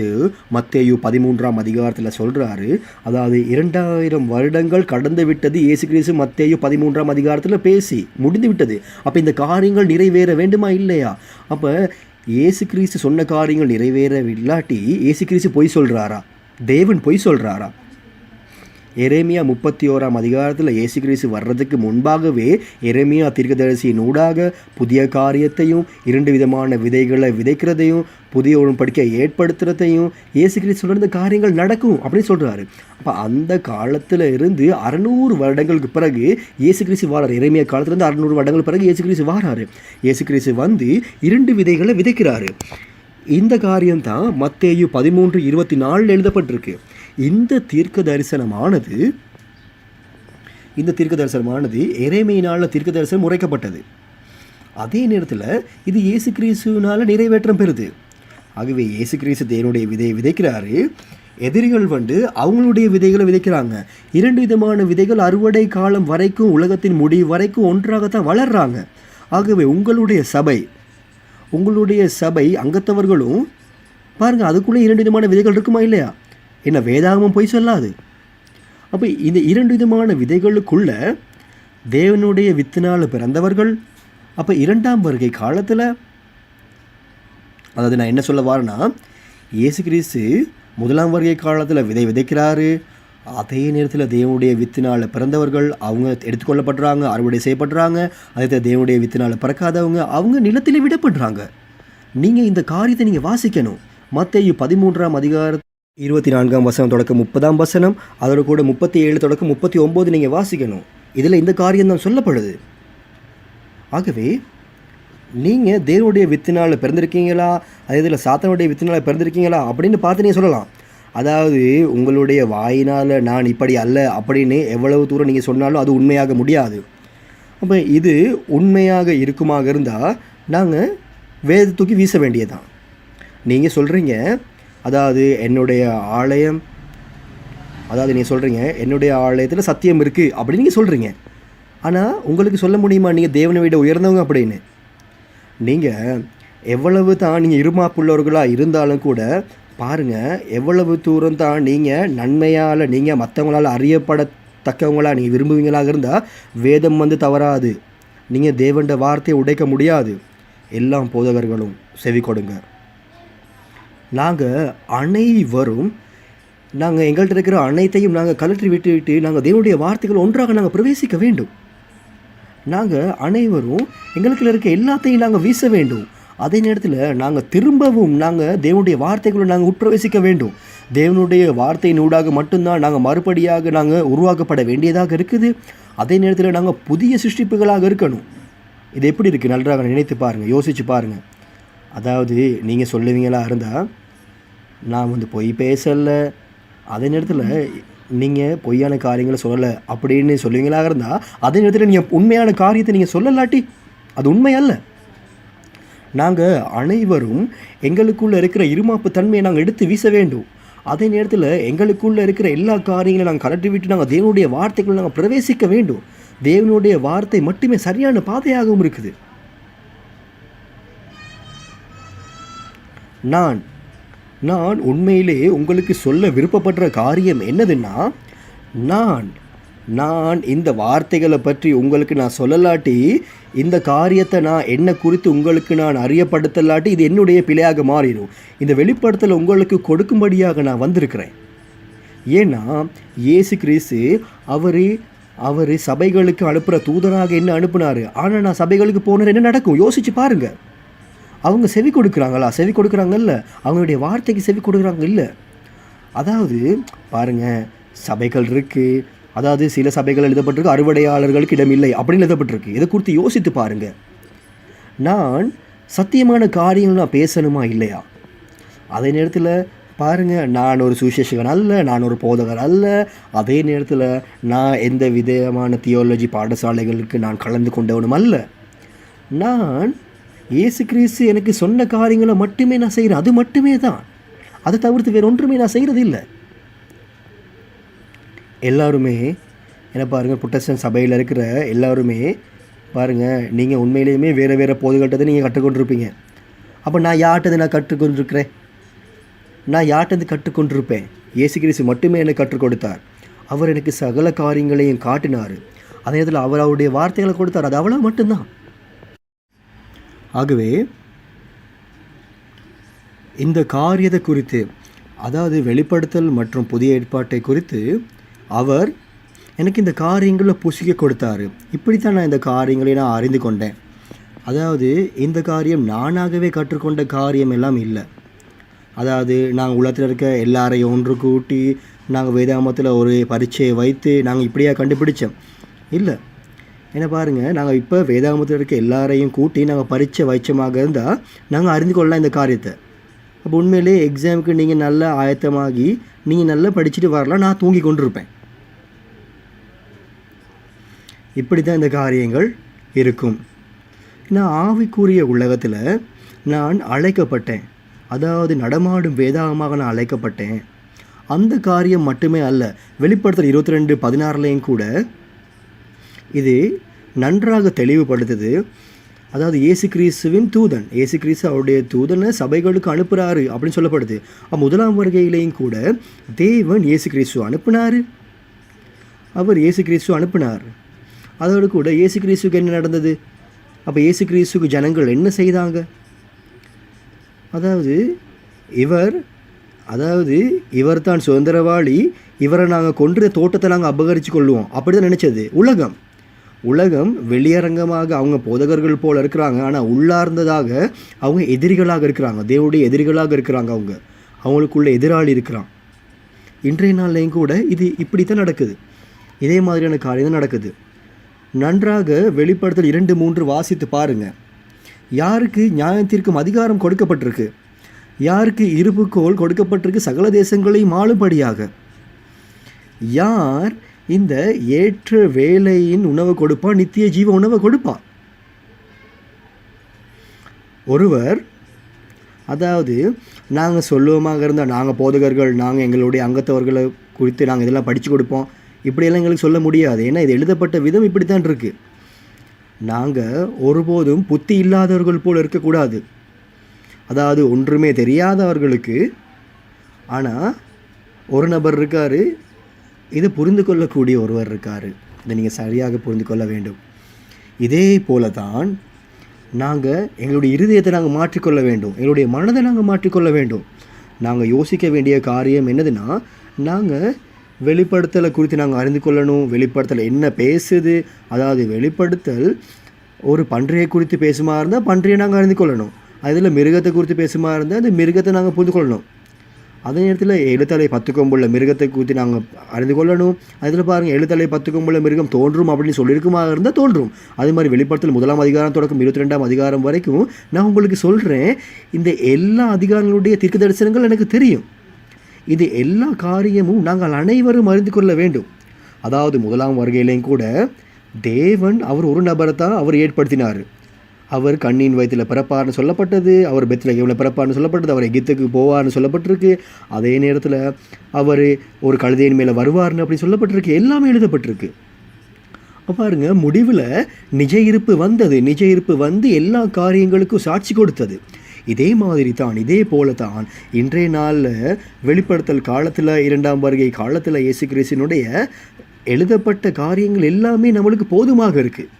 மத்தேயு 13ஆம் அதிகாரத்தில் சொல்கிறாரு, 2000 வருடங்கள் கடந்து விட்டது. இயேசு கிறிஸ்து மத்தேயு 13ஆம் அதிகாரத்தில் பேசி முடிந்து விட்டது. அப்போ இந்த காரியங்கள் நிறைவேற வேண்டுமா இல்லையா? அப்போ இயேசு கிறிஸ்து சொன்ன காரியங்கள் நிறைவேறவில்லாட்டி இயேசு கிறிஸ்து பொய் சொல்கிறாரா? தேவன் பொய் சொல்கிறாரா? எரேமியா 31ஆம் அதிகாரத்தில் இயேசு கிறிஸ்து வர்றதுக்கு முன்பாகவே எரேமியா தீர்க்கதரிசியின் ஊடாக புதிய காரியத்தையும் 2 விதமான விதைகளை விதைக்கிறதையும் புதிய உடன்படிக்கை ஏற்படுத்துறதையும் இயேசு கிறிஸ்து சொல்கிற காரியங்கள் நடக்கும் அப்படின்னு சொல்கிறாரு. அப்போ அந்த காலத்தில் இருந்து 600 வருடங்களுக்கு பிறகு இயேசு கிறிஸ்து வாரார். எரேமியா காலத்துலேருந்து 600 வருடங்கள் பிறகு இயேசு கிறிஸ்து வாராரு. இயேசு கிறிஸ்து 2 விதைகளை விதைக்கிறாரு. இந்த காரியம்தான் மத்தேயு 13:24 எழுதப்பட்டிருக்கு. இந்த தீர்க்க தரிசனமானது எரேமியினால் தீர்க்க தரிசனம் உரைக்கப்பட்டது. அதே நேரத்தில் இது இயேசு கிறிஸ்துவினால் நிறைவேற்றம் பெறுது. ஆகவே இயேசு கிறிஸ்து தேவனுடைய விதையை விதைக்கிறாரு. எதிரிகள் அவங்களுடைய விதைகளை விதைக்கிறாங்க. 2 விதமான விதைகள் அறுவடை காலம் வரைக்கும், உலகத்தின் முடிவு வரைக்கும் ஒன்றாகத்தான் வளர்றாங்க. ஆகவே உங்களுடைய சபை அங்கத்தவர்களும் பாருங்கள், அதுக்குள்ளே 2 விதமான விதைகள் இருக்குமா இல்லையா? என்ன வேதாகமம் பொய் சொல்லாது. அப்போ இந்த 2 விதமான விதைகளுக்குள்ள தேவனுடைய வித்தினால் பிறந்தவர்கள். அப்போ 2ஆம் வருகை காலத்தில் அதாவது நான் என்ன சொல்ல வரேன்னா, இயேசு கிறிஸ்து முதலாம் வருகை காலத்தில் விதை விதைக்கிறாரு. அதே நேரத்தில் தேவனுடைய வித்தினால் பிறந்தவர்கள் அவங்க எடுத்துக்கொள்ளப்படுறாங்க, அறுவடை செய்யப்படுறாங்க. அதே தேவனுடைய வித்தினால் பிறக்காதவங்க அவங்க நிலத்திலே விடப்படுறாங்க. நீங்கள் இந்த காரியத்தை நீங்கள் வாசிக்கணும். மத்தேயு 13ஆம் அதிகாரம் 24ஆம் வசனம் தொடக்கம் 30ஆம் வசனம், அதோட கூட 37 தொடக்கம் 39 நீங்கள் வாசிக்கணும். இதில் இந்த காரியம் தான் சொல்லப்படுது. ஆகவே நீங்கள் தேவனுடைய வித்தினால் பிறந்திருக்கீங்களா, அதே இதில் சாத்தானுடைய வித்தினால் பிறந்திருக்கீங்களா அப்படின்னு பார்த்து நீங்கள் சொல்லலாம். அதாவது உங்களுடைய வாயினால் நான் இப்படி அல்ல அப்படின்னு எவ்வளவு தூரம் நீங்கள் சொன்னாலும் அது உண்மையாக முடியாது. அப்போ இது உண்மையாக இருக்குமாக இருந்தால் நாங்கள் வேதத்தை தூக்கி வீச வேண்டியதான். நீங்கள் சொல்கிறீங்க, அதாவது என்னுடைய ஆலயம், அதாவது நீங்கள் சொல்கிறீங்க என்னுடைய ஆலயத்தில் சத்தியம் இருக்குது அப்படின்னு நீங்கள் சொல்கிறீங்க. ஆனால் உங்களுக்கு சொல்ல முடியுமா நீங்கள் தேவனை விட உயர்ந்தவங்க அப்படின்னு? நீங்கள் எவ்வளவு தான் நீங்கள் இருமாப்புள்ளவர்களாக இருந்தாலும் கூட பாருங்கள், எவ்வளவு தூரம் தான் நீங்கள் நன்மையால் நீங்கள் மற்றவங்களால் அறியப்படத்தக்கவங்களாக நீங்கள் விரும்புவீங்களாக இருந்தால் வேதம் தவறாது. நீங்கள் தேவண்ட வார்த்தையை உடைக்க முடியாது. எல்லாம் போதகர்களும் செவி கொடுங்க. நாங்கள் அனைவரும் எங்கள்கிட்ட இருக்கிற அனைத்தையும் நாங்கள் கலற்றி விட்டு நாங்கள் தேவனுடைய வார்த்தைகள் ஒன்றாக நாங்கள் பிரவேசிக்க வேண்டும். நாங்கள் அனைவரும் எங்களுக்குள்ள இருக்க எல்லாத்தையும் நாங்கள் வீச வேண்டும். அதே நேரத்தில் நாங்கள் திரும்பவும் தேவனுடைய வார்த்தைகளை நாங்கள் உட்பிரவேசிக்க வேண்டும். தேவனுடைய வார்த்தையின் ஊடாக மட்டும்தான் நாங்கள் மறுபடியாக உருவாக்கப்பட வேண்டியதாக இருக்குது. அதே நேரத்தில் நாங்கள் புதிய சிருஷ்டிப்புகளாக இருக்கணும். இது எப்படி இருக்குது நன்றாக நினைத்து பாருங்கள், யோசித்து பாருங்கள். அதாவது நீங்கள் சொல்லுவீங்களா இருந்தால் நான் பொய் பேசலை, அதே நேரத்தில் நீங்கள் பொய்யான காரியங்களை சொல்லலை அப்படின்னு சொல்லுவீங்களாக இருந்தால் அதே நேரத்தில் நீங்கள் உண்மையான காரியத்தை நீங்கள் சொல்லலாட்டி அது உண்மை அல்ல. நாங்கள் அனைவரும் எங்களுக்குள்ளே இருக்கிற இருமாப்பு தன்மையை நாங்கள் எடுத்து வீச வேண்டும். அதே நேரத்தில் எங்களுக்குள்ளே இருக்கிற எல்லா காரியங்களையும் நாங்கள் கலட்டி விட்டு நாங்கள் தேவனுடைய வார்த்தைகளை நாங்கள் பிரவேசிக்க வேண்டும். தேவனுடைய வார்த்தை மட்டுமே சரியான பாதையாகவும் இருக்குது. நான் உண்மையிலே உங்களுக்கு சொல்ல விருப்பப்படுற காரியம் என்னதுன்னா, நான் இந்த வார்த்தைகளை பற்றி உங்களுக்கு நான் சொல்லலாட்டி, இந்த காரியத்தை நான் என்ன குறித்து உங்களுக்கு நான் அறியப்படுத்தலாட்டி இது என்னுடைய பிழையாக மாறிடும். இந்த வெளிப்படுத்தலை உங்களுக்கு கொடுக்கும்படியாக நான் வந்திருக்கிறேன். ஏன்னா இயேசு கிறிஸ்து அவர் சபைகளுக்கு அனுப்புகிற தூதராக என்ன அனுப்புனார். ஆனால் நான் சபைகளுக்கு போனால் என்ன நடக்கும் யோசிச்சு பாருங்கள். அவங்க செவி கொடுக்குறாங்களா? செவி கொடுக்குறாங்கல்ல. அவங்களுடைய வார்த்தைக்கு செவி கொடுக்குறாங்க இல்லை. அதாவது பாருங்கள், சபைகள் இருக்குது. அதாவது சில சபைகள் எழுதப்பட்டிருக்கு அறுவடையாளர்களுக்கு இடமில்லை அப்படின்னு எழுதப்பட்டிருக்கு. இதை குறித்து யோசித்து பாருங்கள். நான் சத்தியமான காரியங்கள் நான் பேசணுமா இல்லையா? அதே நேரத்தில் பாருங்கள், நான் ஒரு சுவிசேஷகன் அல்ல, நான் ஒரு போதகர் அல்ல. அதே நேரத்தில் நான் எந்த விதமான தியோலஜி பாடசாலைகளுக்கு நான் கலந்து கொண்டவனும் அல்ல. நான் இயேசு கிறிஸ்து எனக்கு சொன்ன காரியங்களை மட்டுமே நான் செய்கிறேன். அது மட்டுமே தான். அதை தவிர்த்து வேறு ஒன்றுமே நான் செய்கிறது இல்லை. எல்லாருமே என்ன பாருங்கள், புரொட்டஸ்டன்ட் சபையில் இருக்கிற எல்லாருமே பாருங்கள், நீங்கள் உண்மையிலேயுமே வேறு போதுகட்டதை நீங்கள் கற்றுக்கொண்டிருப்பீங்க. அப்போ நான் யார்கிட்டது நான் கற்றுக்கொண்டிருக்கிறேன்? நான் யார்கிட்டது கற்றுக்கொண்டிருப்பேன்? இயேசு கிறிஸ்து மட்டுமே எனக்கு கற்றுக் கொடுத்தார். அவர் எனக்கு சகல காரியங்களையும் காட்டினார். அதே நேரத்தில் அவருடைய வார்த்தைகளை கொடுத்தார். அது அவ்வளோ மட்டும்தான். ஆகவே இந்த காரியத்தை குறித்து, அதாவது வெளிப்படுத்தல் மற்றும் புதிய ஏற்பாட்டை குறித்து அவர் எனக்கு இந்த காரியங்களை புசிக்க கொடுத்தாரு. இப்படித்தான் நான் இந்த காரியங்களை நான் அறிந்து கொண்டேன். அதாவது இந்த காரியம் நானாகவே கற்றுக்கொண்ட காரியம் எல்லாம் இல்லை. அதாவது நாங்கள் உலகத்தில் இருக்க எல்லாரையும் ஒன்று கூட்டி நாங்கள் வேதாகமத்தில் ஒரு பரீட்சையை வைத்து நாங்கள் இப்படியா கண்டுபிடிச்சோம் இல்லை. என்ன பாருங்கள், நாங்கள் இப்போ வேதாகமத்தில் இருக்க எல்லாரையும் கூட்டி நாங்கள் பரீட்சை வைச்சமாக இருந்தால் நாங்கள் அறிந்து கொள்ளலாம் இந்த காரியத்தை. அப்போ உண்மையிலே எக்ஸாமுக்கு நீங்கள் நல்லா ஆயத்தமாகி நீங்கள் நல்லா படிச்சுட்டு வரலாம். நான் தூங்கி கொண்டிருப்பேன். இப்படி தான் இந்த காரியங்கள் இருக்கும். நான் ஆவிக்குரிய உலகத்தில் நான் அழைக்கப்பட்டேன். அதாவது நடமாடும் வேதாகமாக நான் அழைக்கப்பட்டேன். அந்த காரியம் மட்டுமே அல்ல, வெளிப்படுத்தல் 22:16 கூட இது நன்றாக தெளிவுபடுத்துது. அதாவது இயேசு கிறிஸ்துவின் தூதன், இயேசு கிறிஸ்து அவருடைய தூதனை சபைகளுக்கு அனுப்புகிறாரு அப்படின்னு சொல்லப்படுது. முதலாம் வருகையிலையும் கூட தேவன் இயேசு கிறிஸ்து அனுப்புனார். அவர் இயேசு கிறிஸ்து அனுப்புனார். அதோடு கூட இயேசு கிறிஸ்துக்கு என்ன நடந்தது? அப்போ இயேசு கிறிஸ்துக்கு ஜனங்கள் என்ன செய்தாங்க? அதாவது இவர் தான் சுதந்திரவாளி, இவரை நாங்கள் கொன்ற தோட்டத்தை நாங்கள் அபகரித்து கொள்ளுவோம் அப்படி தான் நினச்சது உலகம் வெளியரங்கமாக அவங்க போதகர்கள் போல் இருக்கிறாங்க, ஆனால் உள்ளார்ந்ததாக அவங்க எதிரிகளாக இருக்கிறாங்க, தேவனுடைய எதிரிகளாக இருக்கிறாங்க, அவங்களுக்குள்ள எதிராளி இருக்கிறான். இன்றைய நாள்லையும் கூட இது இப்படி தான் நடக்குது, இதே மாதிரியான காரியம் தான் நடக்குது. நன்றாக வெளிப்படுத்தல் 2:3 வாசித்து பாருங்கள். யாருக்கு நியாயத்திற்கும் அதிகாரம் கொடுக்கப்பட்டிருக்கு, யாருக்கு இருப்புக்கோள் கொடுக்கப்பட்டிருக்கு, சகல தேசங்களையும் ஆளும்படியாக. யார் இந்த ஏற்ற வேலையின் உணவை கொடுப்பா, நித்திய ஜீவ உணவை கொடுப்பா. ஒருவர், அதாவது நாங்கள் சொல்லுவோமாக இருந்தால் நாங்கள் போதகர்கள், நாங்கள் எங்களுடைய அங்கத்தவர்களை குறித்து நாங்கள் இதெல்லாம் படித்து கொடுப்போம், இப்படியெல்லாம் எங்களுக்கு சொல்ல முடியாது. ஏன்னா இது எழுதப்பட்ட விதம் இப்படி தான் இருக்குது. நாங்கள் ஒருபோதும் புத்தி இல்லாதவர்கள் போல் இருக்கக்கூடாது. அதாவது ஒன்றுமே தெரியாதவர்களுக்கு, ஆனால் ஒரு நபர் இருக்கார், இதை புரிந்து கொள்ளக்கூடிய ஒருவர் இருக்கார். இதை நீங்கள் சரியாக புரிந்து கொள்ள வேண்டும். இதே போல தான் நாங்கள் எங்களுடைய இருதயத்தை நாங்கள் மாற்றிக்கொள்ள வேண்டும், எங்களுடைய மனதை நாங்கள் மாற்றிக்கொள்ள வேண்டும். நாங்கள் யோசிக்க வேண்டிய காரியம் என்னதுன்னா, நாங்கள் வெளிப்படுத்தலை குறித்து நாங்கள் அறிந்து கொள்ளணும். வெளிப்படுத்தல் என்ன பேசுது, அதாவது வெளிப்படுத்தல் ஒரு பன்றியை குறித்து பேசுமா இருந்தால் பன்றியை நாங்கள் அறிந்து கொள்ளணும். அதில் மிருகத்தை குறித்து பேசுமா இருந்தால் அந்த மிருகத்தை நாங்கள் புரிந்து கொள்ளணும். அதே நேரத்தில் 7 தலை 10 கொம்புள்ள மிருகத்தை குறித்து நாங்கள் அறிந்து கொள்ளணும். அதில் பாருங்கள், 7 தலை 10 கொம்புள்ள மிருகம் தோன்றும் அப்படின்னு சொல்லியிருக்குமா இருந்தால் தோன்றும். அதே மாதிரி வெளிப்படுத்தல் 1ஆம் அதிகாரம் தொடக்கம் 22ஆம் அதிகாரம் வரைக்கும் நான் உங்களுக்கு சொல்கிறேன். இந்த எல்லா அதிகாரங்களுடைய தீர்க்க தரிசனங்கள் எனக்கு தெரியும். இது எல்லா காரியமும் நாங்கள் அனைவரும் அறிந்து கொள்ள வேண்டும். அதாவது 1ஆம் வருகையிலையும் கூட தேவன் அவர் ஒரு நபரை தான் அவர் ஏற்படுத்தினார். அவர் கண்ணின் வயிற்றில் பிறப்பார்னு சொல்லப்பட்டது, அவர் பெத்லகேமில் பிறப்பார்னு சொல்லப்பட்டது, அவர் எகிப்துக்கு போவார்னு சொல்லப்பட்டிருக்கு. அதே நேரத்தில் அவர் ஒரு கழுதையின் மேலே வருவார்னு அப்படி சொல்லப்பட்டிருக்கு. எல்லாமே எழுதப்பட்டிருக்கு. பாருங்க, முடிவில் நிஜ இருப்பு வந்தது. நிஜ இருப்பு வந்து எல்லா காரியங்களுக்கும் சாட்சி கொடுத்தது. இதே மாதிரி தான், இதே போல தான் இன்றைய நாளில் வெளிப்படுத்தல் காலத்தில், 2ஆம் வருகை காலத்தில் இயேசு கிறிஸ்துவினுடைய எழுதப்பட்ட காரியங்கள் எல்லாமே நம்மளுக்கு போதுமாக இருக்குது.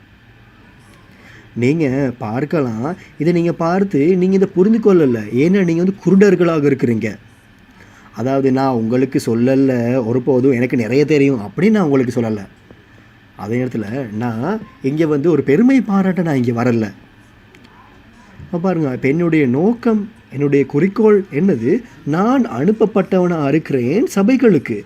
நீங்கள் பார்க்கலாம், இதை நீங்கள் பார்த்து நீங்கள் இதை புரிந்து கொள்ளலை. ஏன்னா நீங்கள் வந்து குருடர்களாக இருக்கிறீங்க. அதாவது நான் உங்களுக்கு சொல்லலை ஒருபோதும், எனக்கு நிறைய தெரியும் அப்படின்னு நான் உங்களுக்கு சொல்லலை. அதே நேரத்தில் நான் இங்கே வந்து ஒரு பெருமை பாராட்ட நான் இங்கே வரலை. பாருங்கள், இப்போ என்னுடைய நோக்கம், என்னுடைய குறிக்கோள் என்னது, நான் அனுப்பப்பட்டவனாக இருக்கிறேன் சபைகளுக்கு.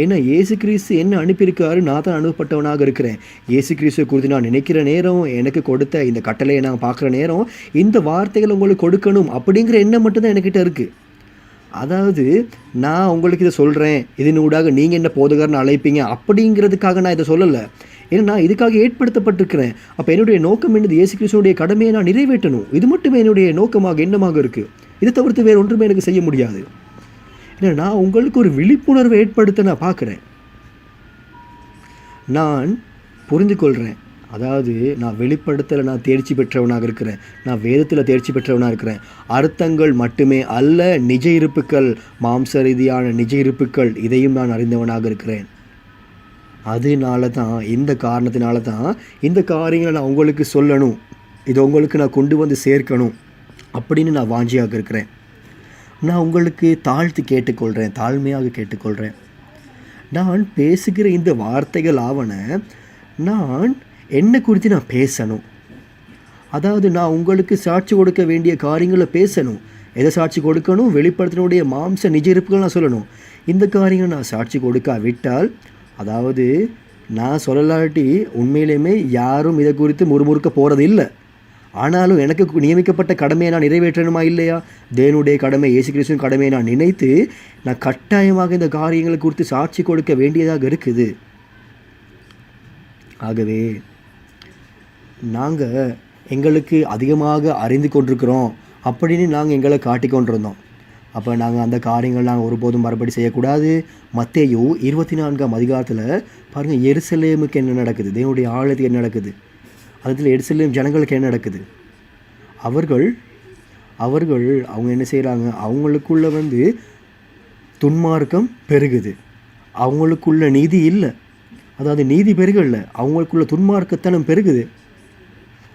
ஏன்னா இயேசு கிறிஸ்து என்ன அனுப்பியிருக்காரு, நான் தான் அனுப்பப்பட்டவனாக இருக்கிறேன். இயேசு கிறிஸ்துவை குறித்து நான் நினைக்கிற நேரம், எனக்கு கொடுத்த இந்த கட்டளையை நான் பார்க்குற நேரம், இந்த வார்த்தைகளை உங்களுக்கு கொடுக்கணும் அப்படிங்கிற எண்ணம் மட்டும்தான் என்கிட்ட இருக்குது. அதாவது நான் உங்களுக்கு இதை சொல்கிறேன், இதனூடாக நீங்கள் என்ன போதகர்னு அழைப்பீங்க அப்படிங்கிறதுக்காக நான் இதை சொல்லலை. ஏன்னா நான் இதுக்காக ஏற்படுத்தப்பட்டிருக்கிறேன். அப்போ என்னுடைய நோக்கம் என்னது, இயேசு கிறிஸ்துவோடைய கடமையை நான் நிறைவேற்றணும். இது மட்டுமே என்னுடைய நோக்கமாக, எண்ணமாக இருக்குது. இதை தவிர்த்து வேறு ஒன்றுமே எனக்கு செய்ய முடியாது. ஏன்னா நான் உங்களுக்கு ஒரு விழிப்புணர்வை ஏற்படுத்த நான் பார்க்குறேன். நான் புரிந்து கொள்கிறேன். அதாவது நான் வெளிப்படுத்தலை நான் தேர்ச்சி பெற்றவனாக இருக்கிறேன், நான் வேதத்தில் தேர்ச்சி பெற்றவனாக இருக்கிறேன். அர்த்தங்கள் மட்டுமே அல்ல, நிஜ இருப்புக்கள், மாம்ச ரீதியான நிஜ இருப்புக்கள், இதையும் நான் அறிந்தவனாக இருக்கிறேன். அதனால தான், இந்த காரணத்தினால தான் இந்த காரியங்களை நான் உங்களுக்கு சொல்லணும், இதை உங்களுக்கு நான் கொண்டு வந்து சேர்க்கணும் அப்படின்னு நான் வாஞ்சியாக இருக்கிறேன். நான் உங்களுக்கு தாழ்த்து கேட்டுக்கொள்கிறேன், தாழ்மையாக கேட்டுக்கொள்கிறேன். நான் பேசுகிற இந்த வார்த்தைகள் ஆவன நான் என்னை குறித்து நான் பேசணும். அதாவது நான் உங்களுக்கு சாட்சி கொடுக்க வேண்டிய காரியங்களை பேசணும். எதை சாட்சி கொடுக்கணும், வெளிப்படுத்தினுடைய மாம்ச நிஜ இருப்புகள் நான் சொல்லணும். இந்த காரியங்கள் நான் சாட்சி கொடுக்காவிட்டால், அதாவது நான் சொல்லலாட்டி உண்மையிலேயுமே யாரும் இதை குறித்து முறுமுறுக்க போகிறது இல்லை. ஆனாலும் எனக்கு நியமிக்கப்பட்ட கடமையை நான் நிறைவேற்றணுமா இல்லையா, தேவனுடைய கடமை, இயேசு கிறிஸ்துவின் கடமையை நான் நினைத்து நான் கட்டாயமாக இந்த காரியங்களை குறித்து சாட்சி கொடுக்க வேண்டியதாக இருக்குது. ஆகவே நாங்கள் எங்களுக்கு அதிகமாக அறிந்து கொண்டிருக்கிறோம் அப்படின்னு நாங்கள் எங்களை காட்டிக்கொண்டிருந்தோம். அப்போ நாங்கள் அந்த காரியங்கள் நாங்கள் ஒருபோதும் மறுபடி செய்யக்கூடாது. மத்தேயு 24ஆம் அதிகாரத்தில் பாருங்கள், எருசலேமுக்கு என்ன நடக்குது, தேவனுடைய ஆலயத்துக்கு என்ன நடக்குது, அதில் எருசலேம் ஜனங்களுக்கு என்ன நடக்குது. அவர்கள் அவங்க என்ன செய்கிறாங்க, அவங்களுக்குள்ள வந்து துன்மார்க்கம் பெருகுது, அவங்களுக்குள்ள நீதி இல்லை. அதாவது நீதி பெருகல, அவங்களுக்குள்ள துன்மார்க்கத்தனம் பெருகுது.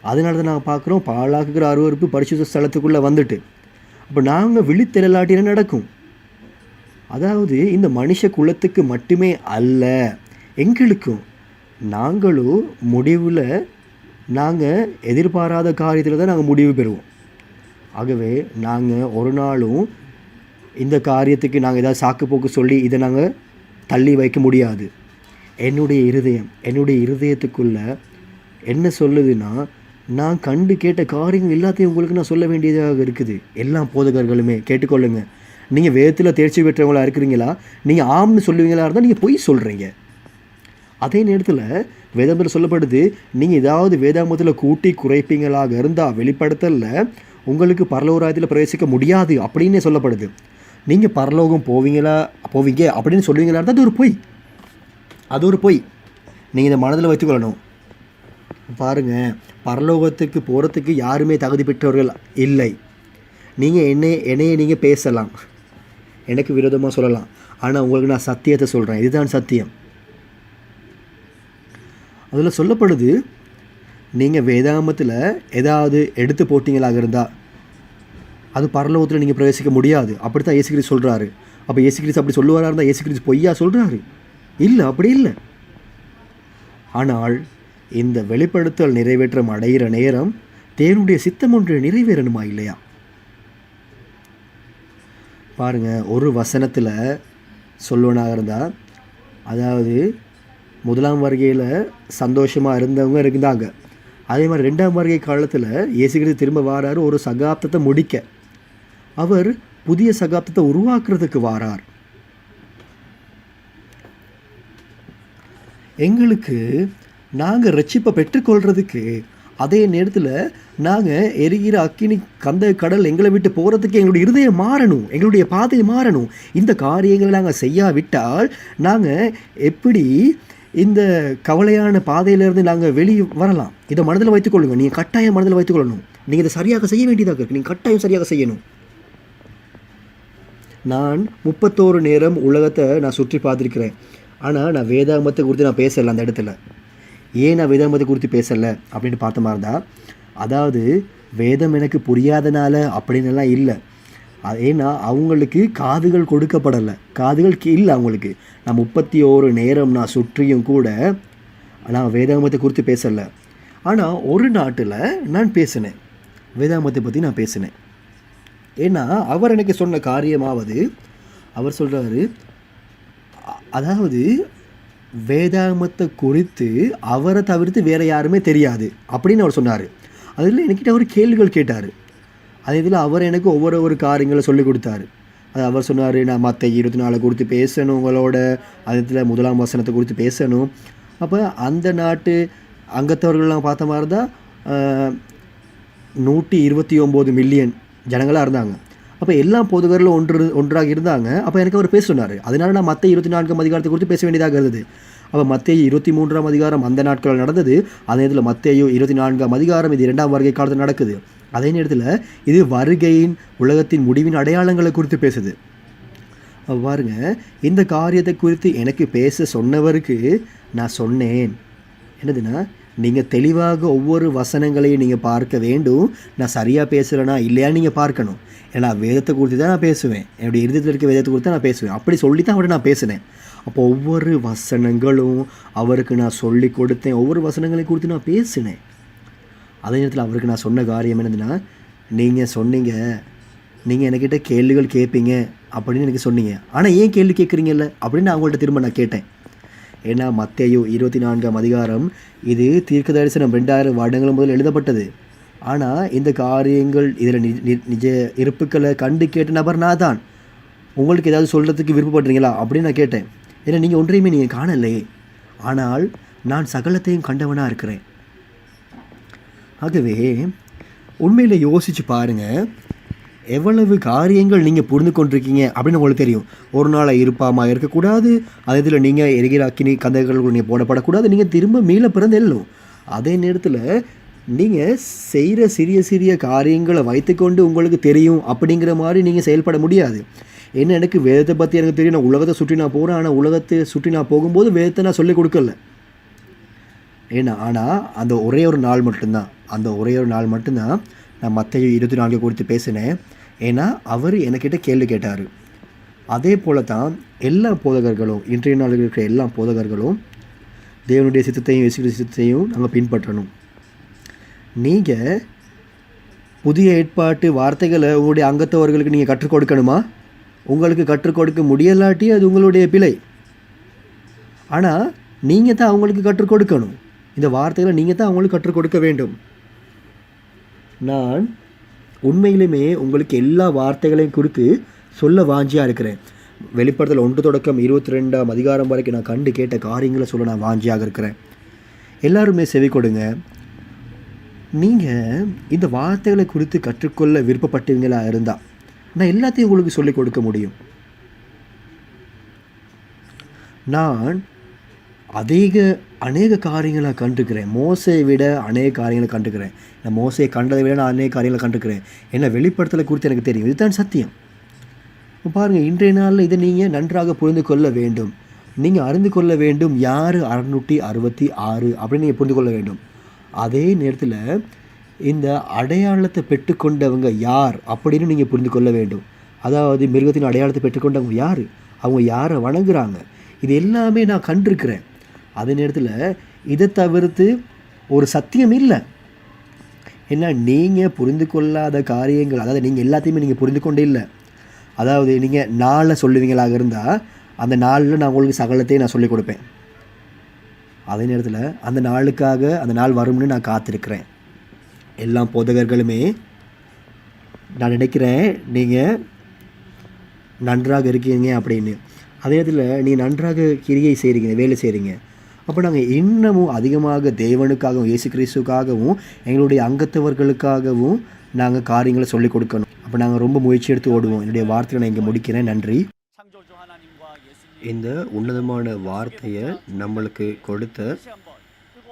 அதனால தான் நாங்கள் பார்க்குறோம், பாழாக்குகிற அருவருப்பு பரிசுத்த ஸ்தலத்துக்குள்ளே வந்துட்டு. அப்போ நாங்கள் விழித்தெழலாட்டி என்ன நடக்கும்? அதாவது இந்த மனுஷ குலத்துக்கு மட்டுமே அல்ல, எங்களுக்கும் நாங்களும் முடிவில் நாங்கள் எதிர்பாராத காரியத்தில் தான் நாங்கள் முடிவு பெறுவோம். ஆகவே நாங்கள் ஒரு நாளும் இந்த காரியத்துக்கு நாங்கள் ஏதாவது சாக்கு போக்கு சொல்லி இதை நாங்கள் தள்ளி வைக்க முடியாது. என்னுடைய இருதயத்துக்குள்ளே என்ன சொல்லுதுன்னா, நான் கண்டு கேட்ட காரியங்கள் எல்லாத்தையும் உங்களுக்கு நான் சொல்ல வேண்டியதாக இருக்குது. எல்லா போதகர்களுமே கேட்டுக்கொள்ளுங்க. நீங்கள் வேதத்தில் தேர்ச்சி பெற்றவங்களாக இருக்கிறீங்களா? நீங்கள் ஆம்னு சொல்லுவீங்களா இருந்தால் நீங்கள் பொய் சொல்கிறீங்க. அதே நேரத்தில் வேதாமத்தில் சொல்லப்படுது, நீங்கள் ஏதாவது வேதாமத்தில் கூட்டி குறைப்பீங்களாக இருந்தால் வெளிப்படுத்தலில் உங்களுக்கு பரலோக ராஜ்யத்தில் பிரவேசிக்க முடியாது அப்படின்னே சொல்லப்படுது. நீங்கள் பரலோகம் போவீங்க அப்படின்னு சொல்லுவீங்களா இருந்தால் அது ஒரு பொய். நீங்கள் இதை மனதில் வைத்துக்கொள்ளணும். பாருங்கள், பரலோகத்துக்கு போகிறதுக்கு யாருமே தகுதி பெற்றவர்கள் இல்லை. நீங்கள் என்னையே நீங்கள் பேசலாம், எனக்கு விரோதமாக சொல்லலாம், ஆனால் உங்களுக்கு நான் சத்தியத்தை சொல்கிறேன். இதுதான் சத்தியம். அதில் சொல்லப்படுது, நீங்கள் வேதாமத்தில் ஏதாவது எடுத்து போட்டிங்களாக இருந்தால் அது பரலோகத்தில் நீங்கள் பிரவேசிக்க முடியாது. அப்படி தான் இயேசு கிறிஸ்து சொல்கிறாரு. அப்போ இயேசு கிறிஸ்து அப்படி சொல்லுவாராக இருந்தால் இயேசு கிறிஸ்து பொய்யா சொல்கிறாரு? இல்லை, அப்படி இல்லை. ஆனால் இந்த வெளிப்படுத்தல் நிறைவேற்றம் அடைகிற நேரம் தேவனுடைய சித்தம் ஒன்று நிறைவேறணுமா இல்லையா? பாருங்கள், ஒரு வசனத்தில் சொல்லுவனாக இருந்தால், அதாவது முதலாம் வருகையில் சந்தோஷமாக இருந்தவங்க இருந்தாங்க. அதே மாதிரி 2ஆம் வருகை காலத்தில் இயேசு கிறிஸ்து திரும்ப வாராரு. ஒரு சகாப்தத்தை முடிக்க அவர் புதிய சகாப்தத்தை உருவாக்குறதுக்கு வாரார். எங்களுக்கு நாங்கள் ரட்சிப்பை பெற்றுக்கொள்கிறதுக்கு, அதே நேரத்தில் நாங்கள் எரிகிற அக்கினி கந்த கடல் எங்களை விட்டு போகிறதுக்கு எங்களுடைய இருதயம் மாறணும், எங்களுடைய பாதை மாறணும். இந்த காரியங்களை நாங்கள் செய்யாவிட்டால் நாங்கள் எப்படி இந்த கவலையான பாதையிலேருந்து நாங்கள் வெளியே வரலாம்? இதை மனதில் வைத்துக்கொள்ளுங்கள். நீங்கள் கட்டாயம் மனதில் வைத்துக்கொள்ளணும். நீங்கள் இதை சரியாக செய்ய வேண்டியதாக இருக்குது. நீங்கள் கட்டாயம் சரியாக செய்யணும். நான் 31 நேரம் உலகத்தை நான் சுற்றி பார்த்துருக்கிறேன். ஆனால் நான் வேதாகமத்தை குறித்து நான் பேசலை. அந்த இடத்துல ஏன் நான் வேதாகமத்தை குறித்து பேசலை அப்படின்னு பார்த்த மாதிரி தான், அதாவது வேதம் எனக்கு புரியாதனால அப்படின்னுலாம் இல்லை. ஏன்னா அவங்களுக்கு காதுகள் கொடுக்கப்படலை, காதுகள் இல்லை அவங்களுக்கு. நான் 31 நேரம் நான் சுற்றியும் கூட நான் வேதாகமத்தை குறித்து பேசலை. ஆனால் ஒரு நாட்டில் நான் பேசினேன், வேதாகமத்தை பற்றி நான் பேசினேன். ஏன்னா அவர் எனக்கு சொன்ன காரியமாவது, அவர் சொல்கிறாரு, அதாவது வேதாகமத்தை குறித்து அவரை தவிர்த்து வேறு யாருமே தெரியாது அப்படின்னு அவர் சொன்னார். அதில் என்கிட்ட அவர் கேள்விகள் கேட்டார். அதே இதில் அவர் எனக்கு ஒவ்வொரு காரியங்களை சொல்லி கொடுத்தாரு. அது அவர் சொன்னார், நான் மத்தேயு 24 குறித்து பேசணும் உங்களோட, அதில் 1ஆம் வசனத்தை குறித்து பேசணும். அப்போ அந்த நாட்டு அங்கத்தவர்கள்லாம் பார்த்த மாதிரி தான் 129 மில்லியன் ஜனங்களாக இருந்தாங்க. அப்போ எல்லா போதகர்களும் ஒன்றாக இருந்தாங்க. அப்போ எனக்கு அவர் பேச சொன்னார். அதனால நான் மத்தேயு 24ஆம் அதிகாரத்தை குறித்து பேச வேண்டியதாக இருந்தது. அப்போ மத்தேயு 23ஆம் அதிகாரம் அந்த நாட்களில் நடந்தது. அதே நேரத்தில் மத்தேயு 24ஆம் அதிகாரம் இது 2ஆம் வருகை காலத்தில் நடக்குது. அதே நேரத்தில் இது வருகையின் உலகத்தின் முடிவின் அடையாளங்களை குறித்து பேசுது. பாருங்க, இந்த காரியத்தை குறித்து எனக்கு பேச சொன்னவருக்கு நான் சொன்னேன் என்னதுன்னா, நீங்கள் தெளிவாக ஒவ்வொரு வசனங்களையும் நீங்கள் பார்க்க வேண்டும். நான் சரியாக பேசுகிறேன்னா இல்லையா நீங்கள் பார்க்கணும். ஏன்னா வேதத்தை குறித்து தான் நான் பேசுவேன், என்னுடைய இருதயத்தில் இருக்க வேதத்தை குறித்து தான் நான் பேசுவேன். அப்படி சொல்லி தான் அவரை நான் பேசினேன். அப்போ ஒவ்வொரு வசனங்களும் அவருக்கு நான் சொல்லி கொடுத்தேன், ஒவ்வொரு வசனங்களையும் குறித்து நான் பேசினேன். அதே நேரத்தில் அவருக்கு நான் சொன்ன காரியம் என்னதுன்னா, நீங்கள் சொன்னீங்க, நீங்கள் என்கிட்ட கேள்விகள் கேட்பீங்க அப்படின்னு எனக்கு சொன்னீங்க, ஆனால் ஏன் கேள்வி கேட்குறீங்கல்ல அப்படின்னு நான் அவங்கள்ட்ட திரும்ப நான் கேட்டேன். ஏன்னா மத்தேயு 24ஆம் அதிகாரம் இது தீர்க்க தரிசனம் 2000 வருடங்கள் முதல் எழுதப்பட்டது. ஆனால் இந்த காரியங்கள் இதில் நிஜ இருப்புக்களை கண்டு கேட்ட நபர் நான் தான். உங்களுக்கு ஏதாவது சொல்கிறதுக்கு விருப்பப்படுறீங்களா அப்படின்னு நான் கேட்டேன். ஏன்னா நீங்கள் ஒன்றையுமே நீங்கள் காணலையே, ஆனால் நான் சகலத்தையும் கண்டவனாக இருக்கிறேன். ஆகவே உண்மையில் யோசித்து பாருங்கள், எவ்வளவு காரியங்கள் நீங்கள் புரிந்து கொண்டிருக்கீங்க அப்படின்னு உங்களுக்கு தெரியும். ஒரு நாளை இருப்பாமல் இருக்கக்கூடாது, அதே இதில் நீங்கள் எரிகிற அக்கினி கந்தைகள் நீங்கள் போடப்படக்கூடாது, நீங்கள் திரும்ப மீள பிறந்து எல்லும். அதே நேரத்தில் நீங்கள் செய்கிற சிறிய சிறிய காரியங்களை வைத்துக்கொண்டு உங்களுக்கு தெரியும் அப்படிங்கிற மாதிரி நீங்கள் செயல்பட முடியாது. என்ன, எனக்கு வேதத்தை பற்றி எனக்கு தெரியும், நான் உலகத்தை சுற்றி நான் போகிறேன், ஆனால் உலகத்தை சுற்றி நான் போகும்போது வேதத்தை நான் சொல்லிக் கொடுக்கல. ஏன்னா ஆனால் அந்த ஒரே ஒரு நாள் மட்டும்தான் நான் மத்தேயு 24 குறித்து பேசினேன். ஏன்னா அவர் என்கிட்ட கேள்வி கேட்டார். அதே போல தான் எல்லா போதகர்களும், இன்றைய நாளில் இருக்கிற எல்லா போதகர்களும் தேவனுடைய சித்தத்தையும் இயேசு கிறிஸ்து சித்தத்தையும் நாங்கள் பின்பற்றணும். நீங்கள் புதிய ஏற்பாட்டு வார்த்தைகளை உங்களுடைய அங்கத்தவர்களுக்கு நீங்கள் கற்றுக் கொடுக்கணுமா? உங்களுக்கு கற்றுக் கொடுக்க முடியலாட்டி அது உங்களுடைய பிழை. ஆனால் நீங்கள் தான் அவங்களுக்கு கற்றுக் கொடுக்கணும். இந்த வார்த்தைகளை நீங்கள் தான் அவங்களுக்கு கற்றுக் கொடுக்க வேண்டும். நான் உண்மையிலுமே உங்களுக்கு எல்லா வார்த்தைகளையும் குறித்து சொல்ல வாஞ்சியாக இருக்கிறேன். வெளிப்படுத்தல் 1-22 அதிகாரம் வரைக்கும் நான் கண்டு கேட்ட காரியங்களை சொல்ல நான் வாஞ்சியாக இருக்கிறேன். எல்லாருமே செவி கொடுங்க. நீங்கள் இந்த வார்த்தைகளை குறித்து கற்றுக்கொள்ள விருப்பப்பட்டவங்களா இருந்தால் நான் எல்லாத்தையும் உங்களுக்கு சொல்லிக் கொடுக்க முடியும். நான் அநேக காரியங்களை கண்டுக்கிறேன். மோசையை விட அநேக காரியங்களை கண்டுக்கிறேன். நான் மோசையை கண்டதை விட நான் அநேக காரியங்களை கண்டுக்கிறேன். ஏன்னா வெளிப்படுத்தலை குறித்து எனக்கு தெரியும். இதுதான் சத்தியம். பாருங்கள், இன்றைய நாளில் இதை நீங்கள் நன்றாக புரிந்து கொள்ள வேண்டும். நீங்கள் அறிந்து கொள்ள வேண்டும் யார் 666 அப்படின்னு நீங்கள் புரிந்து கொள்ள வேண்டும். அதே நேரத்தில் இந்த அடையாளத்தை பெற்றுக்கொண்டவங்க யார் அப்படின்னு நீங்கள் புரிந்து கொள்ள வேண்டும். அதாவது மிருகத்தின் அடையாளத்தை பெற்றுக்கொண்டவங்க யார், அவங்க யாரை வணங்குறாங்க, இது எல்லாமே நான் கண்டிருக்கிறேன். அதே நேரத்தில் இதை தவிர்த்து ஒரு சத்தியம் இல்லை. ஏன்னா நீங்கள் புரிந்து கொள்ளாத காரியங்கள், அதாவது நீங்கள் எல்லாத்தையுமே நீங்கள் புரிந்து கொண்டே இல்லை. அதாவது நீங்கள் நாளில் சொல்லுவீங்களாக இருந்தால் அந்த நாளில் நான் உங்களுக்கு சகலத்தையும் நான் சொல்லிக் கொடுப்பேன். அதே நேரத்தில் அந்த நாளுக்காக அந்த நாள் வரும்னு நான் காத்திருக்கிறேன். எல்லா போதகர்களுமே நான் நினைக்கிறேன் நீங்கள் நன்றாக இருக்கீங்க அப்படின்னு. அதே நேரத்தில் நீங்கள் நன்றாக கிரியை செய்கிறீங்க, வேலை செய்கிறீங்க. அப்போ நாங்கள் இன்னமும் அதிகமாக தேவனுக்காகவும் இயேசு கிறிஸ்துக்காகவும் எங்களுடைய அங்கத்தவர்களுக்காகவும் நாங்கள் காரியங்களை சொல்லிக் கொடுக்கணும். அப்போ நாங்கள் ரொம்ப முயற்சி எடுத்து ஓடுவோம். என்னுடைய வார்த்தையை நான் இங்கே முடிக்கிறேன். நன்றி. இந்த உன்னதமான வார்த்தையை நம்மளுக்கு கொடுத்த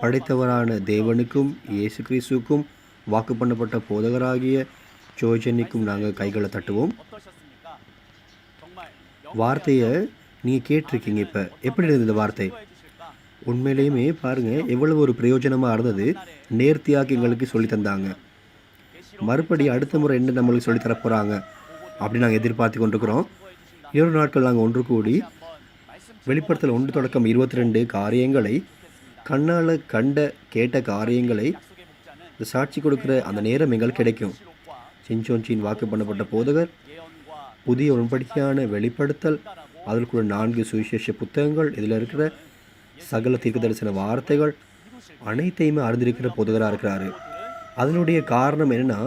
படைத்தவரான தேவனுக்கும் இயேசு கிறிஸ்துக்கும் வாக்கு பண்ணப்பட்ட போதகராகிய ஜோஜனிக்கும் நாங்கள் கைகளை தட்டுவோம். வார்த்தையை நீங்கள் கேட்டிருக்கீங்க. இப்போ எப்படி இருந்தது இந்த வார்த்தை? உண்மையிலேயுமே பாருங்கள் எவ்வளவு ஒரு பிரயோஜனமாக இருந்தது. நேர்த்தியாக எங்களுக்கு சொல்லி தந்தாங்க. மறுபடி அடுத்த முறை என்ன நம்மளுக்கு சொல்லி தரப்போகிறாங்க அப்படின்னு நாங்கள் எதிர்பார்த்து கொண்டிருக்கிறோம். 2 நாட்கள் நாங்கள் ஒன்று கூடி வெளிப்படுத்தல் 1-22 காரியங்களை கண்ணால் கேட்ட காரியங்களை சாட்சி கொடுக்குற அந்த நேரம் எங்களுக்கு கிடைக்கும். சின்சோன்சியின் வாக்கு பண்ணப்பட்ட போதகர், புதிய உடன்படிக்கையான வெளிப்படுத்தல், அதற்குள்ள 4 சுவிசேஷ புத்தகங்கள், இதில் இருக்கிற சகல தீர்க்க தரிசன வார்த்தைகள் அனைத்தையுமே அறிந்திருக்கிற போதகராக இருக்கிறாரு. அதனுடைய காரணம் என்னென்னா,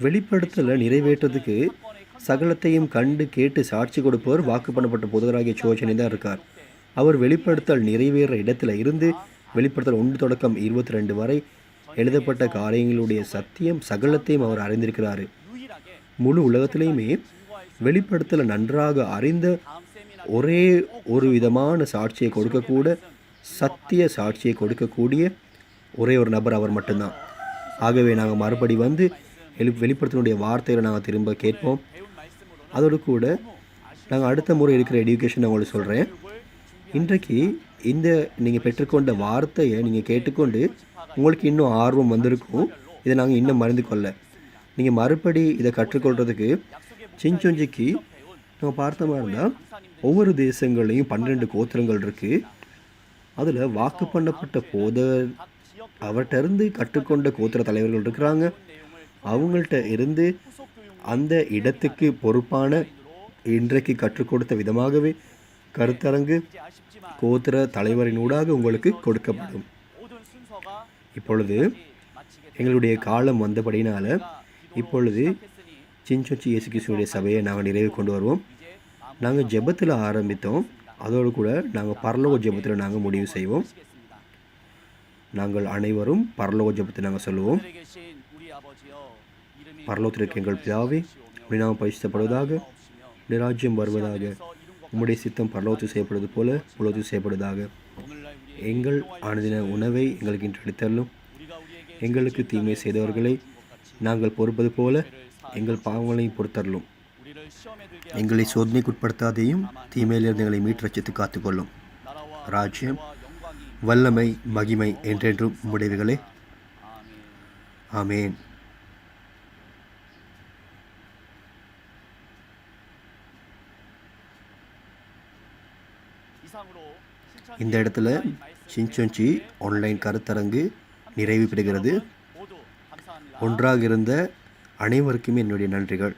வெளிப்படுத்தலை நிறைவேற்றதுக்கு சகலத்தையும் கண்டு கேட்டு சாட்சி கொடுப்பவர் வாக்கு பண்ணப்பட்ட போதகராகிய ஜோஜனி தான் இருக்கார். அவர் வெளிப்படுத்தல் நிறைவேற இடத்துல இருந்து வெளிப்படுத்தல் 1-22 வரை எழுதப்பட்ட காரியங்களுடைய சத்தியம் சகலத்தையும் அவர் அறிந்திருக்கிறாரு. முழு உலகத்திலையுமே வெளிப்படுத்தலை நன்றாக அறிந்த ஒரே ஒரு விதமான சாட்சியை கொடுக்கக்கூட, சத்திய சாட்சியை கொடுக்கக்கூடிய ஒரே ஒரு நபர் அவர் மட்டும்தான். ஆகவே நாங்கள் மறுபடி வந்து வெளிப்படுத்தினுடைய வார்த்தைகளை நாங்கள் திரும்ப கேட்போம். அதோடு கூட நாங்கள் அடுத்த முறை இருக்கிற எஜுகேஷன் நான் உங்களுக்கு சொல்கிறேன். இன்றைக்கு இந்த நீங்கள் பெற்றுக்கொண்ட வார்த்தையை நீங்கள் கேட்டுக்கொண்டு உங்களுக்கு இன்னும் ஆர்வம் வந்திருக்கும். இதை நாங்கள் இன்னும் மறந்து கொள்ள நீங்கள் மறுபடி இதை கற்றுக்கொள்கிறதுக்கு சின்சோஞ்சிக்கு நம்ம பார்த்த மாதிரி இருந்தால் ஒவ்வொரு தேசங்கள்லேயும் 12 கோத்திரங்கள் இருக்குது. அதில் வாக்கு பண்ணப்பட்ட அவர்கிட்ட இருந்து கற்றுக்கொண்ட கோத்திர தலைவர்கள் இருக்கிறாங்க. அவங்கள்ட்ட இருந்து அந்த இடத்துக்கு பொறுப்பான இன்றைக்கு கற்றுக் கொடுத்த விதமாகவே கருத்தரங்கு கோத்திர தலைவரினூடாக உங்களுக்கு கொடுக்கப்படும். இப்பொழுது எங்களுடைய காலம் வந்தபடினால இப்பொழுது சின்சோன்சி இயேசு கிறிஸ்துவினுடைய சபையை நாங்கள் நிறைவு கொண்டு வருவோம். நாங்கள் ஜெபத்தில் ஆரம்பித்தோம். அதோடு கூட நாங்கள் பரலோக ஜெபத்தில் நாங்கள் முடிவு செய்வோம். நாங்கள் அனைவரும் பரலோக ஜெபத்தை நாங்கள் சொல்லுவோம். பரலோகத்தில் இருக்க எங்கள் பிதாவே, உம்முடைய நாமம் பரிசுத்தப்படுவதாக, உம்முடைய ராஜ்யம் வருவதாக, உம்முடைய சித்தம் பரலோகத்தில் செய்யப்படுவது போல உலகத்தில் செய்யப்படுவதாக. எங்கள் அனுதின உணவை எங்களுக்கு இன்று அளித்தருளும். எங்களுக்கு தீமை செய்தவர்களை நாங்கள் பொறுப்பது போல எங்கள் பாவங்களையும் பொறுத்தருளும். எங்களை சோதனைக்குட்படுத்தாதையும் தீமையிலிருந்து எங்களை மீட்டரட்சித்து காத்துக்கொள்ளும். ராஜ்யம், வல்லமை, மகிமை என்றென்றும் உம்முடையவைகளே. ஆமேன். இந்த இடத்துல சின்சொன்சி ஆன்லைன் கருத்தரங்கு நிறைவு பெறுகிறது. ஒன்றாக இருந்த அனைவருக்குமே என்னுடைய நன்றிகள்.